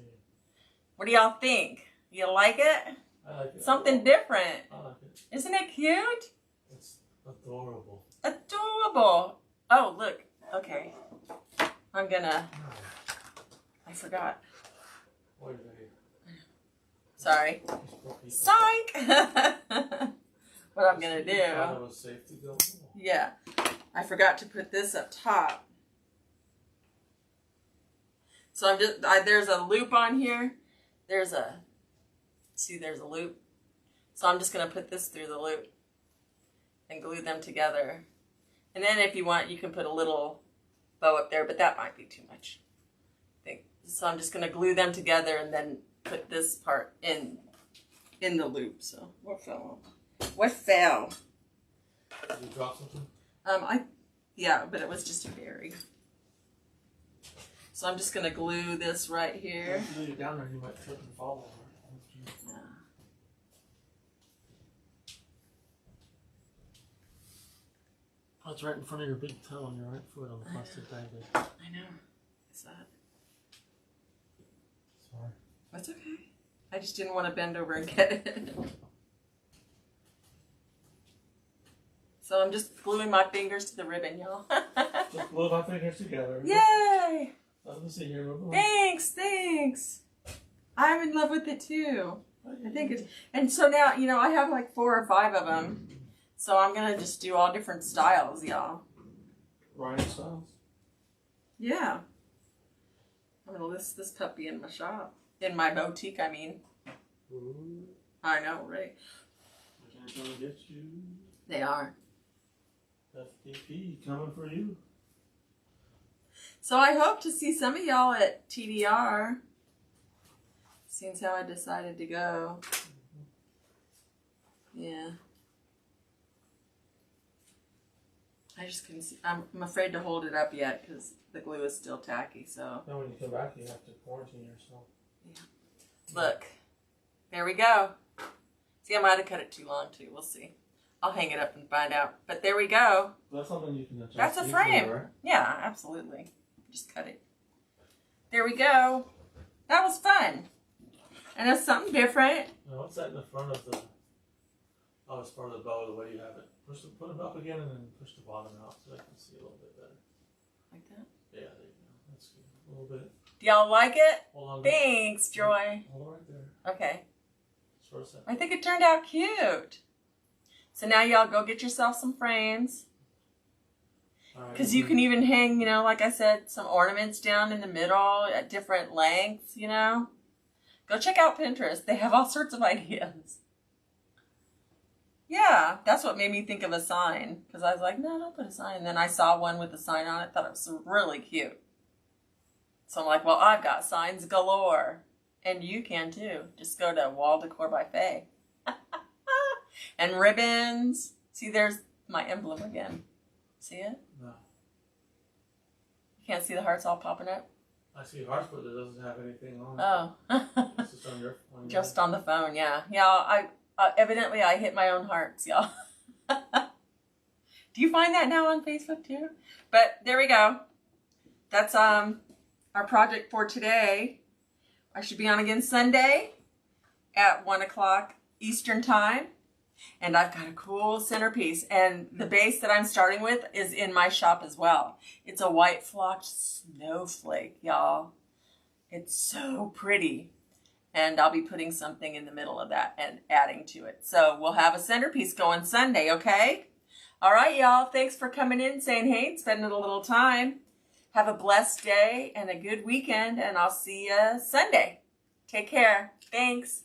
S1: What do y'all think? You like it?
S2: I like it.
S1: Something different.
S2: I like it.
S1: Isn't it cute?
S2: It's adorable.
S1: Adorable. Oh, look. Okay. I'm gonna... I forgot.
S2: Wait a minute.
S1: Sorry.
S2: These poor people.
S1: Psych! What I'm gonna
S2: You
S1: do...
S2: thought it was safe to go.
S1: Yeah. I forgot to put this up top. So I'm just... there's a loop on here. There's a... See, there's a loop. So I'm just gonna put this through the loop and glue them together. And then if you want, you can put a little bow up there, but that might be too much. I think. So I'm just going to glue them together and then put this part in the loop. So what fell? What fell?
S2: Did you drop something?
S1: Yeah, but it was just a berry. So I'm just going to glue this right here.
S2: If you leave it down there, you might trip and fall over.
S1: Yeah.
S2: Oh, it's right in front of your big toe and your right foot on the plastic bag.
S1: I know. Is that?
S2: Sorry.
S1: That's okay. I just didn't want to bend over and get it. So I'm just gluing my fingers to the ribbon, y'all.
S2: Just glue my fingers together.
S1: Yay!
S2: Let me see here.
S1: Thanks. I'm in love with it too. I think it's, and so now, you know, I have like 4 or 5 of them. So I'm going to just do all different styles, y'all.
S2: Rhino styles?
S1: Yeah. I'm going to list this puppy in my shop. In my boutique, I mean.
S2: Ooh.
S1: I know, right?
S2: They're going to get you.
S1: They are.
S2: FTP coming for you.
S1: So I hope to see some of y'all at TDR. Seeing how I decided to go. Yeah. I just couldn't see. I'm afraid to hold it up yet because the glue is still tacky. So
S2: Then when you come back, you have to quarantine yourself.
S1: yeah. Look, there we go. See, I might have cut it too long too. We'll see. I'll hang it up and find out. But there we go.
S2: That's something you can adjust.
S1: That's a
S2: easily,
S1: frame.
S2: right?
S1: Yeah, absolutely. Just cut it. There we go. That was fun. And it's something different.
S2: Now, what's that in the front of the? Oh, it's part of the bow. The way you have it. Put it up again, and then push the bottom out so I can see a little bit better.
S1: Like that?
S2: Yeah, there you go. That's good. A little bit.
S1: Do y'all like it?
S2: Hold on.
S1: Thanks, Joy.
S2: Hold it right there.
S1: Okay.
S2: Just for a second.
S1: I think it turned out cute. So now y'all go get yourself some frames. Because you can even hang, you know, like I said, some ornaments down in the middle at different lengths, you know. Go check out Pinterest. They have all sorts of ideas. Yeah, that's what made me think of a sign. Because I was like, no, don't put a sign. And then I saw one with a sign on it. Thought it was really cute. So I'm like, well, I've got signs galore. And you can too. Just go to Wall Decor by Faye. And ribbons. See, there's my emblem again. See it?
S2: No.
S1: You can't see the hearts all popping up?
S2: I see hearts, but it doesn't have anything on it.
S1: Oh.
S2: It's just on your phone.
S1: Just on the phone, yeah. Yeah, evidently I hit my own hearts, y'all. Do you find that now on Facebook too? But there we go. That's our project for today. I should be on again Sunday at 1 o'clock Eastern time. And I've got a cool centerpiece. And the base that I'm starting with is in my shop as well. It's a white flocked snowflake, y'all. It's so pretty. And I'll be putting something in the middle of that and adding to it. So we'll have a centerpiece going Sunday, okay? All right, y'all. Thanks for coming in, saying hey, and spending a little time. Have a blessed day and a good weekend, and I'll see you Sunday. Take care. Thanks.